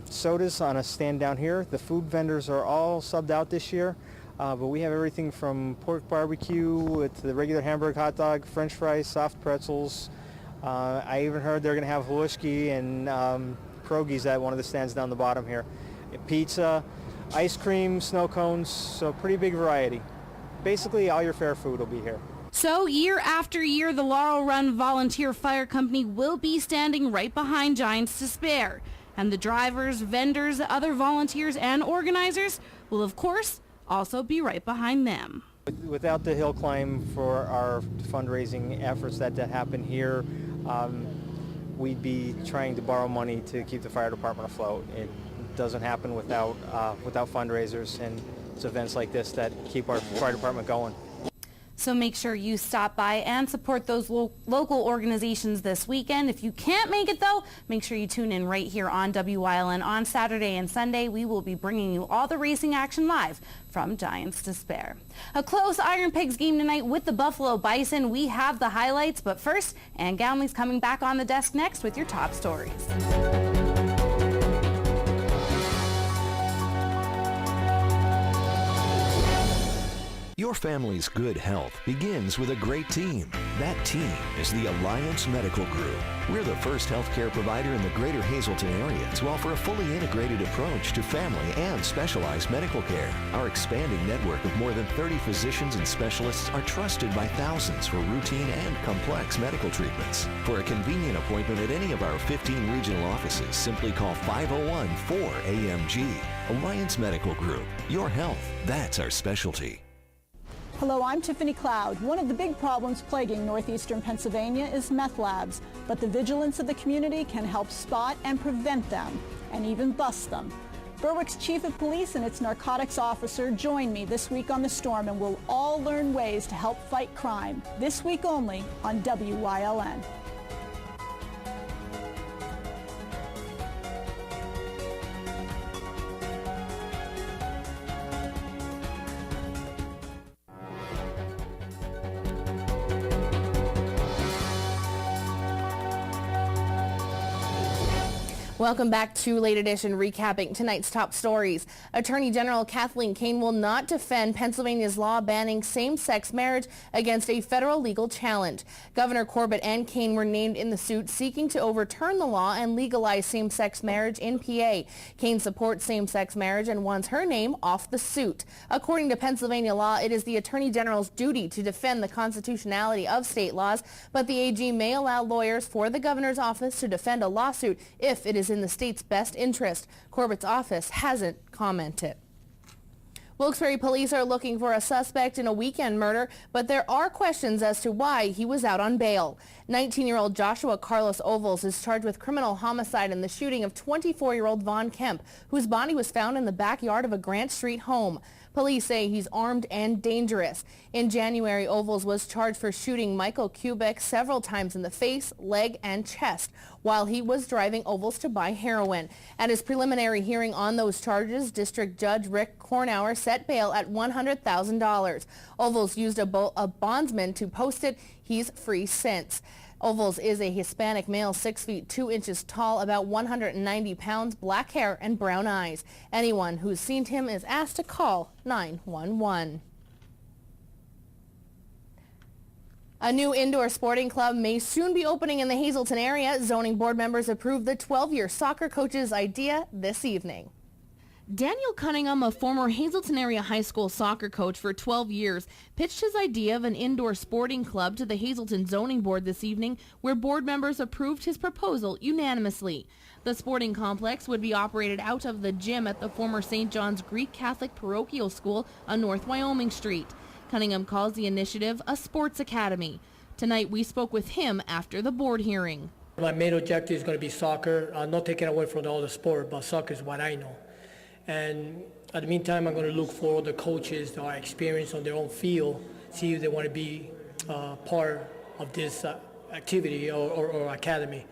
sodas on a stand down here. The food vendors are all subbed out this year, but we have everything from pork barbecue to the regular hamburger hot dog, french fries, soft pretzels. I even heard they're going to have halushki and pierogies at one of the stands down the bottom here. Pizza, ice cream, snow cones, so pretty big variety. Basically, all your fair food will be here. So year after year, the Laurel Run Volunteer Fire Company will be standing right behind Giants Despair. And the drivers, vendors, other volunteers, and organizers will, of course, also be right behind them. Without the hill climb for our fundraising efforts that happen here, we'd be trying to borrow money to keep the fire department afloat. It doesn't happen without fundraisers, and it's events like this that keep our fire department going. So make sure you stop by and support those local organizations this weekend. If you can't make it, though, make sure you tune in right here on WILN on Saturday and Sunday. We will be bringing you all the racing action live from Giants Despair. A close Iron Pigs game tonight with the Buffalo Bison. We have the highlights, but first, Ann Gownley's coming back on the desk next with your top stories. Your family's good health begins with a great team. That team is the Alliance Medical Group. We're the first healthcare provider in the greater Hazleton area to offer a fully integrated approach to family and specialized medical care. Our expanding network of more than 30 physicians and specialists are trusted by thousands for routine and complex medical treatments. For a convenient appointment at any of our 15 regional offices, simply call 501-4AMG. Alliance Medical Group. Your health, that's our specialty. Hello, I'm Tiffany Cloud. One of the big problems plaguing northeastern Pennsylvania is meth labs, but the vigilance of the community can help spot and prevent them, and even bust them. Berwick's Chief of Police and its narcotics officer join me this week on The Storm, and we'll all learn ways to help fight crime. This week only on WILN. Welcome back to Late Edition, recapping tonight's top stories. Attorney General Kathleen Kane will not defend Pennsylvania's law banning same-sex marriage against a federal legal challenge. Governor Corbett and Kane were named in the suit seeking to overturn the law and legalize same-sex marriage in PA. Kane supports same-sex marriage and wants her name off the suit. According to Pennsylvania law, it is the Attorney General's duty to defend the constitutionality of state laws, but the AG may allow lawyers for the governor's office to defend a lawsuit if it is in the state's best interest. Corbett's office hasn't commented. Wilkes-Barre police are looking for a suspect in a weekend murder, but there are questions as to why he was out on bail. 19-year-old Joshua Carlos Ovals is charged with criminal homicide in the shooting of 24-year-old Vaughn Kemp, whose body was found in the backyard of a Grant Street home. Police say he's armed and dangerous. In January, Ovals was charged for shooting Michael Kubik several times in the face, leg, and chest while he was driving Ovals to buy heroin. At his preliminary hearing on those charges, District Judge Rick Kornauer set bail at $100,000. Ovals used a bondsman to post it. He's free since. Ovals is a Hispanic male, 6 feet 2 inches tall, about 190 pounds, black hair and brown eyes. Anyone who's seen him is asked to call 911. A new indoor sporting club may soon be opening in the Hazleton area. Zoning board members approved the 12-year soccer coach's idea this evening. Daniel Cunningham, a former Hazleton area high school soccer coach for 12 years, pitched his idea of an indoor sporting club to the Hazleton Zoning Board this evening, where board members approved his proposal unanimously. The sporting complex would be operated out of the gym at the former St. John's Greek Catholic Parochial School on North Wyoming Street. Cunningham calls the initiative a sports academy. Tonight we spoke with him after the board hearing. My main objective is going to be soccer, not taking away from the other sport, but soccer is what I know. And at the meantime, I'm going to look for the coaches that are experienced on their own field, see if they want to be part of this activity or academy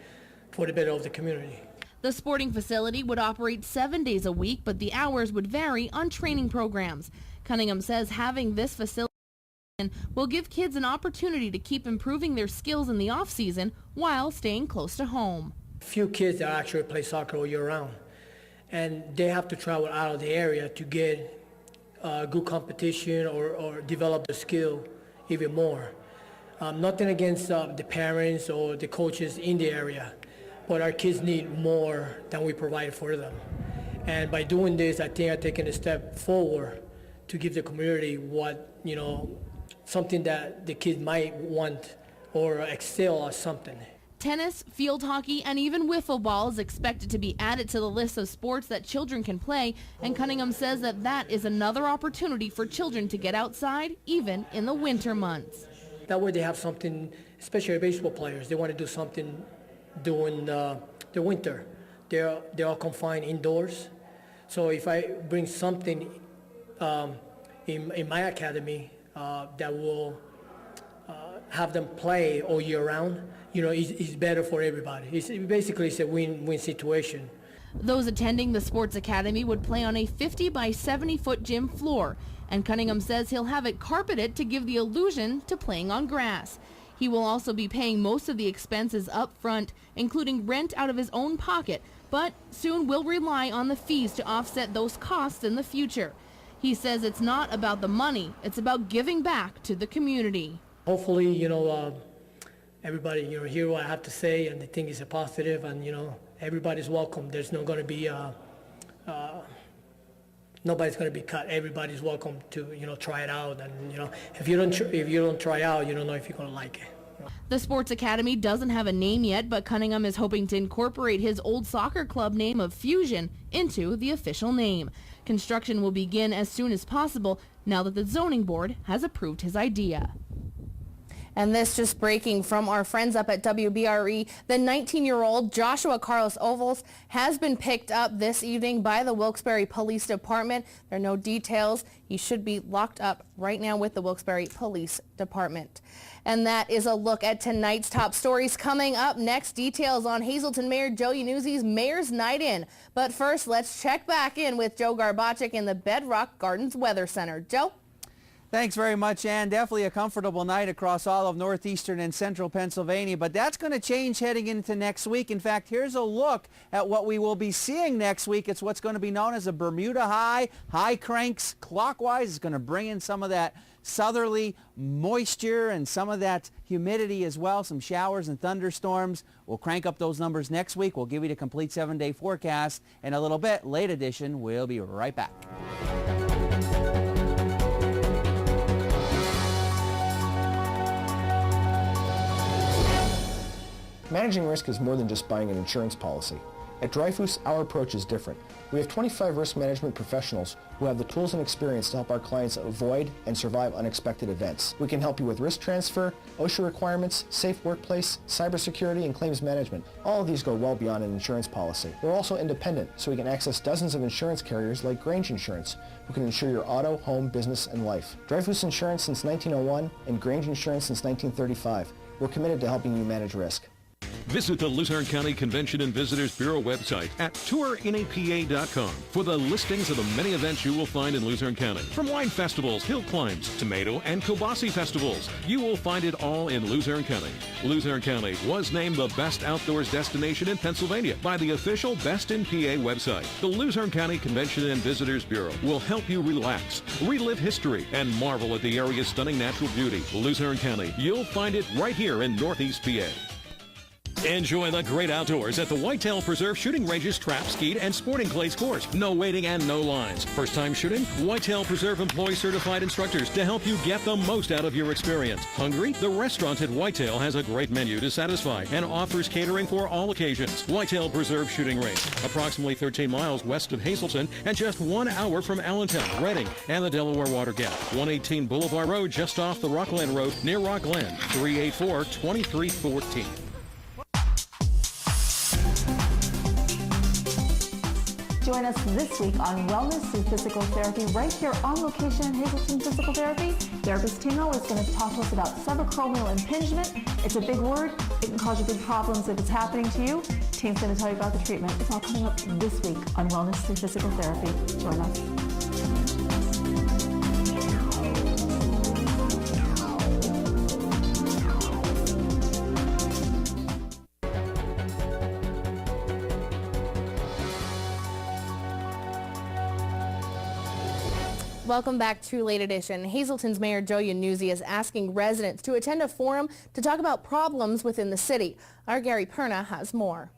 for the better of the community. The sporting facility would operate 7 days a week, but the hours would vary on training programs. Cunningham says having this facility will give kids an opportunity to keep improving their skills in the off-season while staying close to home. Few kids that actually play soccer all year round, and they have to travel out of the area to get good competition or develop the skill even more. Nothing against the parents or the coaches in the area, but our kids need more than we provide for them. And by doing this, I think I'm taking a step forward to give the community what, something that the kids might want or excel at something. Tennis, field hockey, and even wiffle ball is expected to be added to the list of sports that children can play, and Cunningham says that is another opportunity for children to get outside, even in the winter months. That way they have something, especially baseball players, they want to do something during the winter. They're all confined indoors. So if I bring something in my academy that will have them play all year round, it's better for everybody. It's a win-win situation. Those attending the sports academy would play on a 50 by 70 foot gym floor, and Cunningham says he'll have it carpeted to give the illusion to playing on grass. He will also be paying most of the expenses up front, including rent out of his own pocket, but soon will rely on the fees to offset those costs in the future. He says it's not about the money, it's about giving back to the community. Hopefully, everybody, hear what I have to say, and they think it's a positive, and, everybody's welcome. There's not going to be, nobody's going to be cut. Everybody's welcome to, try it out. And, if you don't try out, you don't know if you're going to like it. The Sports Academy doesn't have a name yet, but Cunningham is hoping to incorporate his old soccer club name of Fusion into the official name. Construction will begin as soon as possible now that the zoning board has approved his idea. And this just breaking from our friends up at WBRE. The 19-year-old Joshua Carlos Ovals has been picked up this evening by the Wilkes-Barre Police Department. There are no details. He should be locked up right now with the Wilkes-Barre Police Department. And that is a look at tonight's top stories. Coming up next, details on Hazleton Mayor Joe Yanuzzi's Mayor's Night In. But first, let's check back in with Joe Garbacek in the Bedrock Gardens Weather Center. Joe? Thanks very much, Ann. Definitely a comfortable night across all of northeastern and central Pennsylvania, but that's going to change heading into next week. In fact, here's a look at what we will be seeing next week. It's what's going to be known as a Bermuda high. High cranks clockwise. It's going to bring in some of that southerly moisture and some of that humidity as well, some showers and thunderstorms. We'll crank up those numbers next week. We'll give you the complete 7-day forecast in a little bit. Late edition. We'll be right back. Managing risk is more than just buying an insurance policy. At Dreyfus, our approach is different. We have 25 risk management professionals who have the tools and experience to help our clients avoid and survive unexpected events. We can help you with risk transfer, OSHA requirements, safe workplace, cybersecurity, and claims management. All of these go well beyond an insurance policy. We're also independent, so we can access dozens of insurance carriers like Grange Insurance, who can insure your auto, home, business, and life. Dreyfus Insurance since 1901 and Grange Insurance since 1935. We're committed to helping you manage risk. Visit the Luzerne County Convention and Visitors Bureau website at tournapa.com for the listings of the many events you will find in Luzerne County. From wine festivals, hill climbs, tomato and kielbasa festivals, you will find it all in Luzerne County. Luzerne County was named the best outdoors destination in Pennsylvania by the official Best in PA website. The Luzerne County Convention and Visitors Bureau will help you relax, relive history, and marvel at the area's stunning natural beauty. Luzerne County, you'll find it right here in Northeast PA. Enjoy the great outdoors at the Whitetail Preserve Shooting Range's Trap, Skeet, and Sporting Clays course. No waiting and no lines. First time shooting? Whitetail Preserve employs certified instructors to help you get the most out of your experience. Hungry? The restaurant at Whitetail has a great menu to satisfy and offers catering for all occasions. Whitetail Preserve Shooting Range, approximately 13 miles west of Hazleton and just 1 hour from Allentown, Reading, and the Delaware Water Gap. 118 Boulevard Road, just off the Rockland Road near Rockland. 384-2314. Join us this week on Wellness Through Physical Therapy right here on location in Hazleton Physical Therapy. Therapist Tino is going to talk to us about subacromial impingement. It's a big word. It can cause you big problems if it's happening to you. Tino's going to tell you about the treatment. It's all coming up this week on Wellness Through Physical Therapy. Join us. Welcome back to Late Edition. Hazleton's Mayor Joe Iannuzzi is asking residents to attend a forum to talk about problems within the city. Our Gary Perna has more.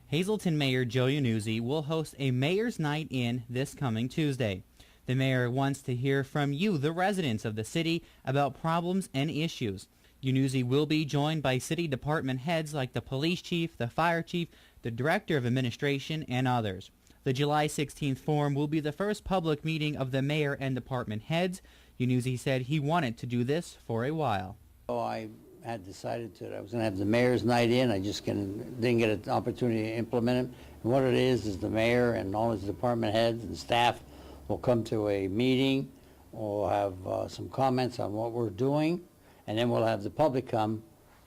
Hazleton Mayor Joe Iannuzzi will host a Mayor's Night In this coming Tuesday. The mayor wants to hear from you, the residents of the city, about problems and issues. Iannuzzi will be joined by city department heads like the police chief, the fire chief, the director of administration, and others. The July 16th forum will be the first public meeting of the mayor and department heads. Iannuzzi said he wanted to do this for a while. I had decided that I was going to have the mayor's night in. I just didn't get an opportunity to implement it. And what it is the mayor and all his department heads and staff will come to a meeting. We'll have some comments on what we're doing, and then we'll have the public come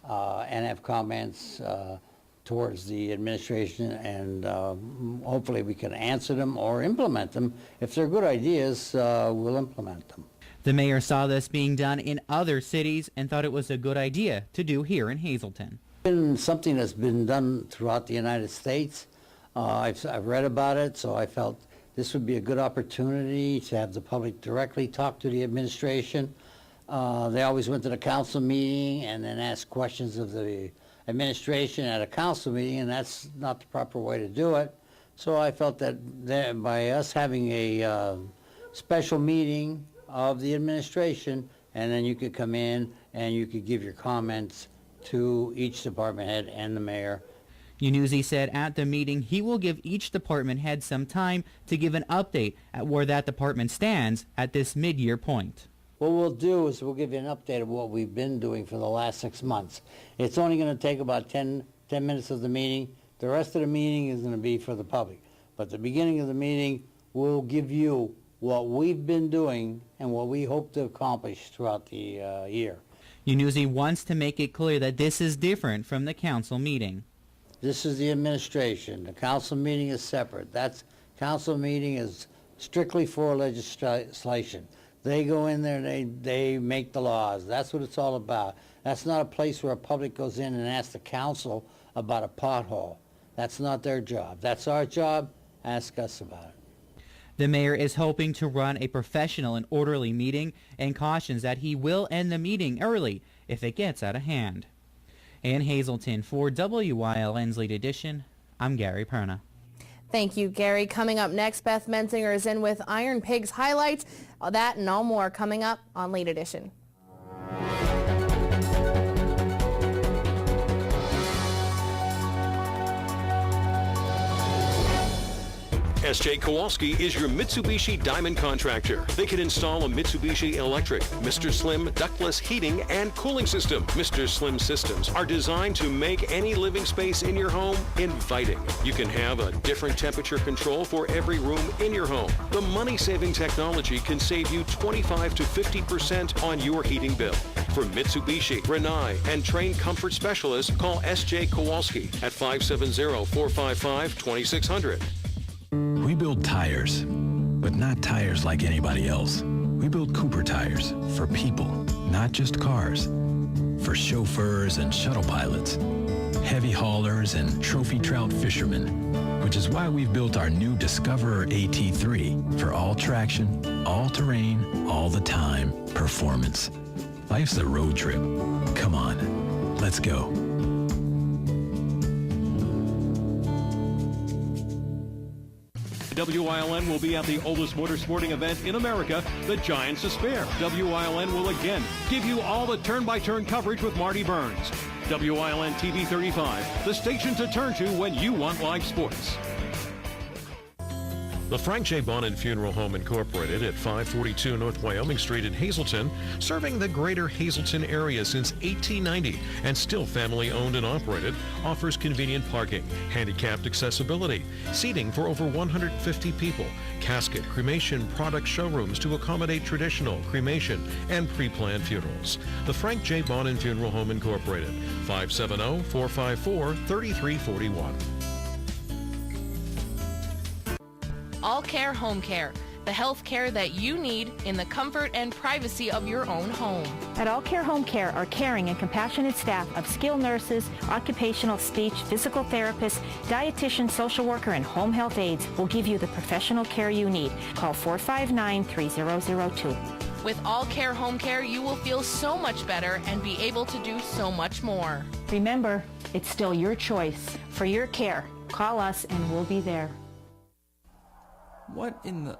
and have comments towards the administration, and hopefully we can answer them or implement them. If they're good ideas, we'll implement them. The mayor saw this being done in other cities and thought it was a good idea to do here in Hazleton. It's been something that's been done throughout the United States. I've read about it, so I felt this would be a good opportunity to have the public directly talk to the administration. They always went to the council meeting and then asked questions of the administration at a council meeting, and that's not the proper way to do it. So I felt that by us having a special meeting of the administration, and then you could come in and you could give your comments to each department head and the mayor. Iannuzzi said at the meeting he will give each department head some time to give an update at where that department stands at this mid-year point. What we'll do is we'll give you an update of what we've been doing for the last 6 months. It's only going to take about 10 minutes of the meeting. The rest of the meeting is going to be for the public. But the beginning of the meeting, we'll give you what we've been doing and what we hope to accomplish throughout the year. Iannuzzi wants to make it clear that this is different from the council meeting. This is the administration. The council meeting is separate. That council meeting is strictly for legislation. They go in there and they make the laws. That's what it's all about. That's not a place where a public goes in and asks the council about a pothole. That's not their job. That's our job. Ask us about it. The mayor is hoping to run a professional and orderly meeting and cautions that he will end the meeting early if it gets out of hand. In Hazleton, for WILN's Late Edition, I'm Gary Perna. Thank you, Gary. Coming up next, Beth Mensinger is in with Iron Pigs highlights. All that and all more coming up on Late Edition. S.J. Kowalski is your Mitsubishi Diamond contractor. They can install a Mitsubishi electric, Mr. Slim ductless heating and cooling system. Mr. Slim systems are designed to make any living space in your home inviting. You can have a different temperature control for every room in your home. The money-saving technology can save you 25 to 50% on your heating bill. For Mitsubishi, Rinnai, and trained comfort specialists, call S.J. Kowalski at 570-455-2600. We build tires, but not tires like anybody else. We build Cooper tires for people, not just cars. For chauffeurs and shuttle pilots, heavy haulers and trophy trout fishermen, which is why we've built our new Discoverer AT3 for all traction, all terrain, all the time performance. Life's a road trip. Come on, let's go. WILN will be at the oldest motorsporting event in America, the Giants of Spare. WILN will again give you all the turn-by-turn coverage with Marty Burns. WILN TV 35, the station to turn to when you want live sports. The Frank J. Bonin Funeral Home Incorporated at 542 North Wyoming Street in Hazleton, serving the greater Hazleton area since 1890 and still family owned and operated, offers convenient parking, handicapped accessibility, seating for over 150 people, casket, cremation product showrooms to accommodate traditional, cremation, and pre-planned funerals. The Frank J. Bonin Funeral Home Incorporated, 570-454-3341. All Care Home Care, the health care that you need in the comfort and privacy of your own home. At All Care Home Care, our caring and compassionate staff of skilled nurses, occupational, speech, physical therapists, dietitian, social worker, and home health aides will give you the professional care you need. Call 459-3002. With All Care Home Care, you will feel so much better and be able to do so much more. Remember, it's still your choice. For your care, call us and we'll be there. What in the...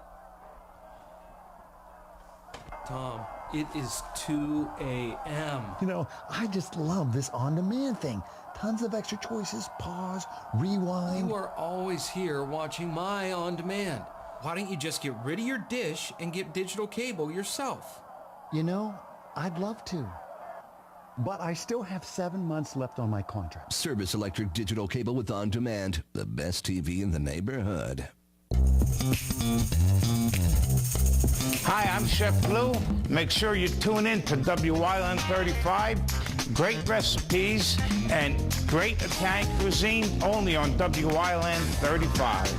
Tom, it is 2 a.m. You know, I just love this on-demand thing. Tons of extra choices, pause, rewind. You are always here watching my on-demand. Why don't you just get rid of your dish and get digital cable yourself? You know, I'd love to. But I still have 7 months left on my contract. Service Electric Digital Cable with On-Demand. The best TV in the neighborhood. Hi, I'm Chef Blue. Make sure you tune in to WILN 35. Great recipes and great Italian cuisine only on WILN 35.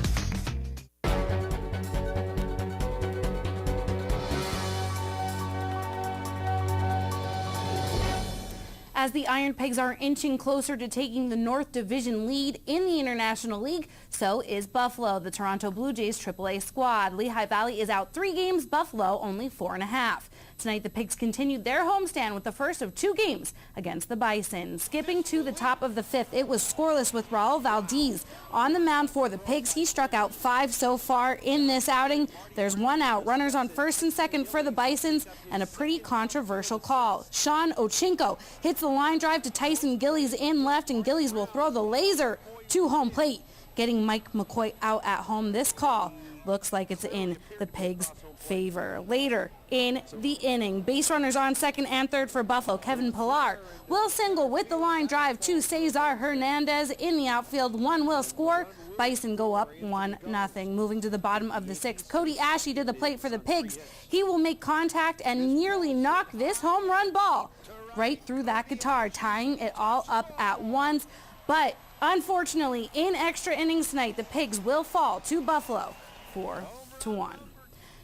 As the Iron Pigs are inching closer to taking the North Division lead in the International League, so is Buffalo, the Toronto Blue Jays AAA squad. Lehigh Valley is out 3 games, Buffalo only 4.5. Tonight, the Pigs continued their homestand with the first of 2 games against the Bison. Skipping to the top of the 5th, it was scoreless with Raul Valdez on the mound for the Pigs. He struck out 5 so far in this outing. There's 1 out, runners on first and second for the Bisons, and a pretty controversial call. Sean Ochinko hits the line drive to Tyson Gillies in left, and Gillies will throw the laser to home plate, getting Mike McCoy out at home. This call looks like it's in the Pigs' favor. Later in the inning, base runners on second and third for Buffalo. Kevin Pillar will single with the line drive to Cesar Hernandez in the outfield. 1 will score. Bison go up 1-0. Moving to the bottom of the 6th, Cody Ashley to the plate for the Pigs. He will make contact and nearly knock this home run ball right through that guitar, tying it all up at once. But unfortunately, in extra innings tonight, the Pigs will fall to Buffalo 4-1.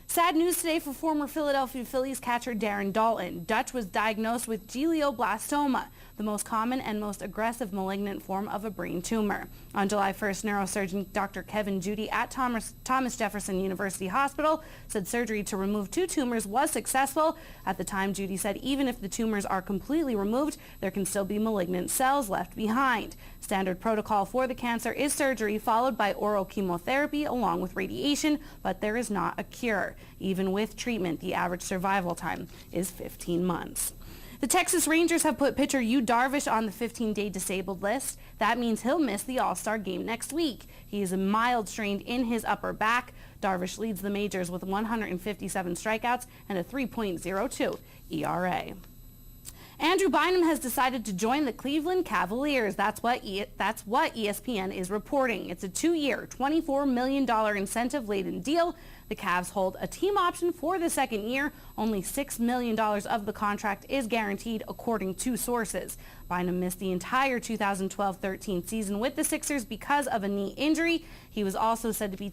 Sad news today for former Philadelphia Phillies catcher Darren Daulton. Dutch was diagnosed with glioblastoma, the most common and most aggressive malignant form of a brain tumor. On July 1st, neurosurgeon Dr. Kevin Judy at Thomas Jefferson University Hospital said surgery to remove 2 tumors was successful. At the time, Judy said even if the tumors are completely removed, there can still be malignant cells left behind. Standard protocol for the cancer is surgery followed by oral chemotherapy along with radiation, but there is not a cure. Even with treatment, the average survival time is 15 months. The Texas Rangers have put pitcher DARVISH on the 15-day disabled list. That means he'll miss the All-Star game next week. He is mild strained in his upper back. DARVISH leads the majors with 157 strikeouts and a 3.02 ERA. Andrew Bynum has decided to join the Cleveland Cavaliers. That's what ESPN is reporting. It's a 2-year, $24 million incentive-laden deal. The Cavs hold a team option for the second year. Only $6 million of the contract is guaranteed, according to sources. Bynum missed the entire 2012-13 season with the Sixers because of a knee injury. He was also said to be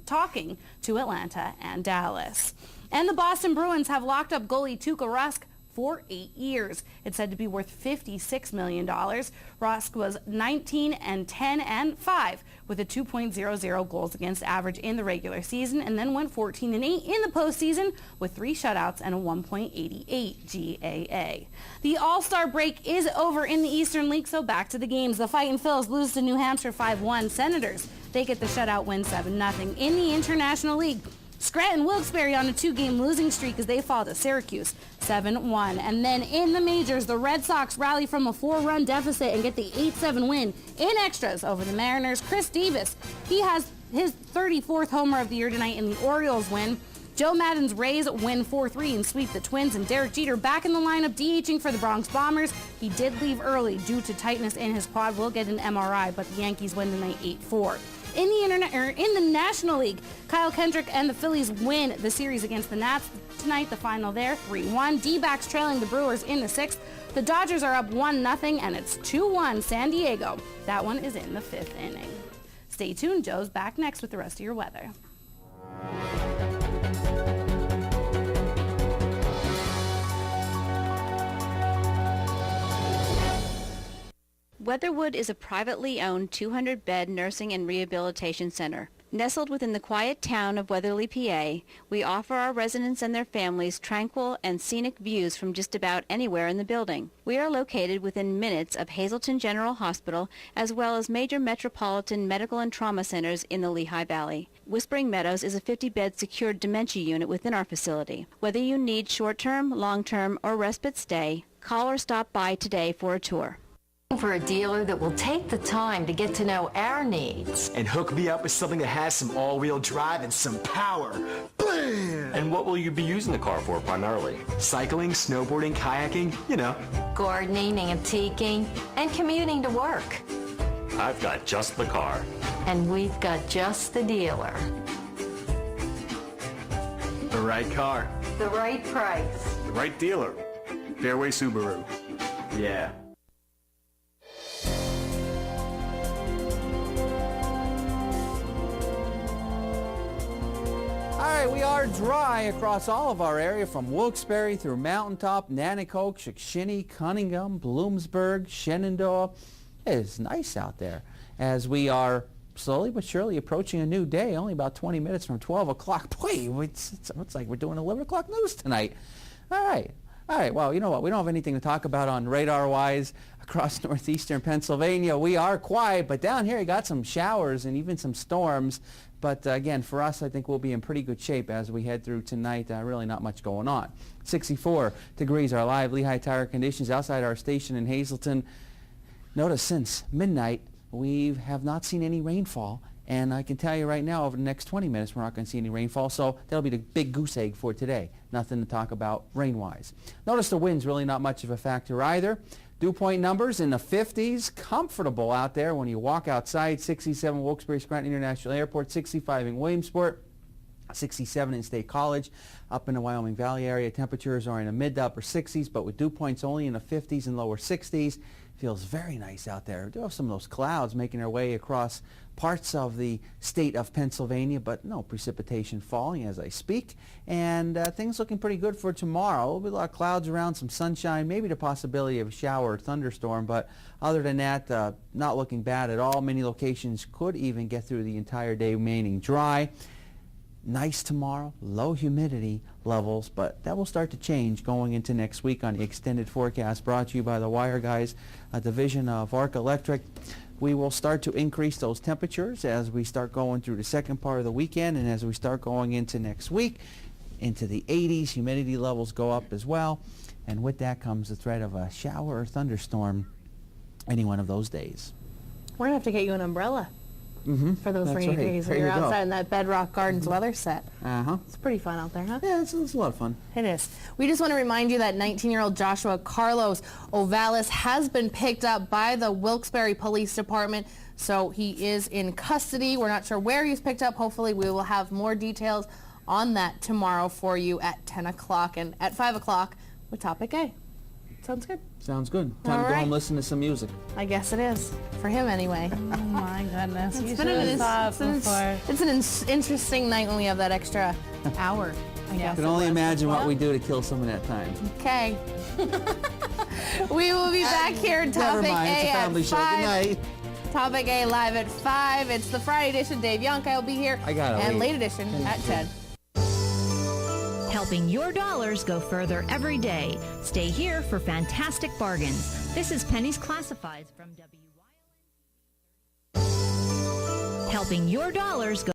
talking to Atlanta and Dallas. And the Boston Bruins have locked up goalie TUKKA Rask for 8 years. It's said to be worth $56 million. Rask was 19-10-5 with a 2.00 goals against average in the regular season, and then went 14-8 in the postseason with 3 shutouts and a 1.88 GAA. The All-Star break is over in the Eastern League, so back to the games. The Fightin' Phils lose to New Hampshire 5-1. Senators, they get the shutout win 7-0. In the International League, Scranton Wilkes-Barre on a 2-game losing streak as they fall to Syracuse 7-1. And then in the majors, the Red Sox rally from a 4-run deficit and get the 8-7 win in extras over the Mariners. Chris Davis, he has his 34th homer of the year tonight in the Orioles win. Joe Maddon's Rays win 4-3 and sweep the Twins, and Derek Jeter back in the lineup DHing for the Bronx Bombers. He did leave early due to tightness in his quad. Will get an MRI, but the Yankees win tonight 8-4. In the National League, Kyle Kendrick and the Phillies win the series against the Nats tonight. The final there, 3-1. D-backs trailing the Brewers in the 6th. The Dodgers are up 1-0, and it's 2-1 San Diego. That one is in the 5th inning. Stay tuned. Joe's back next with the rest of your weather. Weatherwood is a privately owned 200-bed nursing and rehabilitation center. Nestled within the quiet town of Weatherly, PA, we offer our residents and their families tranquil and scenic views from just about anywhere in the building. We are located within minutes of Hazleton General Hospital, as well as major metropolitan medical and trauma centers in the Lehigh Valley. Whispering Meadows is a 50-bed secured dementia unit within our facility. Whether you need short-term, long-term, or respite stay, call or stop by today for a tour. For a dealer that will take the time to get to know our needs. And hook me up with something that has some all-wheel drive and some power. Bam! And what will you be using the car for primarily? Cycling, snowboarding, kayaking, you know. Gardening, antiquing, and commuting to work. I've got just the car. And we've got just the dealer. The right car. The right price. The right dealer. Fairway Subaru. Yeah. All right, we are dry across all of our area from Wilkes-Barre through Mountaintop, Nanticoke, Shakshini, Cunningham, Bloomsburg, Shenandoah. It is nice out there as we are slowly but surely approaching a new day, only about 20 minutes from 12 o'clock. Boy, it's like we're doing 11 o'clock news tonight. All right, well, you know what? We don't have anything to talk about on radar-wise across northeastern Pennsylvania. We are quiet, but down here you got some showers and even some storms. But again, for us, I think we'll be in pretty good shape as we head through tonight. Really not much going on. 64 degrees are live Lehigh tire conditions outside our station in Hazleton. Notice since midnight, we have not seen any rainfall. And I can tell you right now, over the next 20 minutes, we're not going to see any rainfall. So that'll be the big goose egg for today. Nothing to talk about rain-wise. Notice the wind's really not much of a factor either. Dew point numbers in the 50s, comfortable out there when you walk outside. 67 Wilkes-Barre Scranton International Airport, 65 in Williamsport, 67 in State College. Up in the Wyoming Valley area, temperatures are in the mid to upper 60s, but with dew points only in the 50s and lower 60s. Feels very nice out there. We do have some of those clouds making their way across parts of the state of Pennsylvania, but no precipitation falling as I speak. And things looking pretty good for tomorrow. There'll be a lot of clouds around, some sunshine, maybe the possibility of a shower or thunderstorm, but other than that, not looking bad at all. Many locations could even get through the entire day remaining dry. Nice tomorrow, low humidity levels, but that will start to change going into next week on the extended forecast brought to you by the Wire Guys, a division of Arc Electric. We will start to increase those temperatures as we start going through the second part of the weekend and as we start going into next week. into the 80s. Humidity levels go up as well. And with that comes the threat of a shower or thunderstorm any one of those days. We're going to have to get you an umbrella for those That's rainy right. days when There you're you go. outside in that Bedrock Gardens weather set. Uh-huh. It's pretty fun out there, huh? Yeah, it's a lot of fun. It is. We just want to remind you that 19-year-old Joshua Carlos Ovalis has been picked up by the Wilkes-Barre Police Department, so he is in custody. We're not sure where he's picked up. Hopefully we will have more details on that tomorrow for you at 10 o'clock and at 5 o'clock with Topic A. Sounds good. Sounds good. Time to go and listen to some music. I guess it is. For him, anyway. Oh, my goodness. It's an interesting night when we have that extra hour, I guess. I can only imagine what we do to kill some of that time. Okay. We will be back here at Topic Never mind, A it's a family at show. 5. Good night. Topic A live at 5. It's the Friday edition. Dave Yonka will be here. And late edition at 10. Helping your dollars go further every day. Stay here for fantastic bargains. This is Penny's Classifieds from WILEN. Helping your dollars go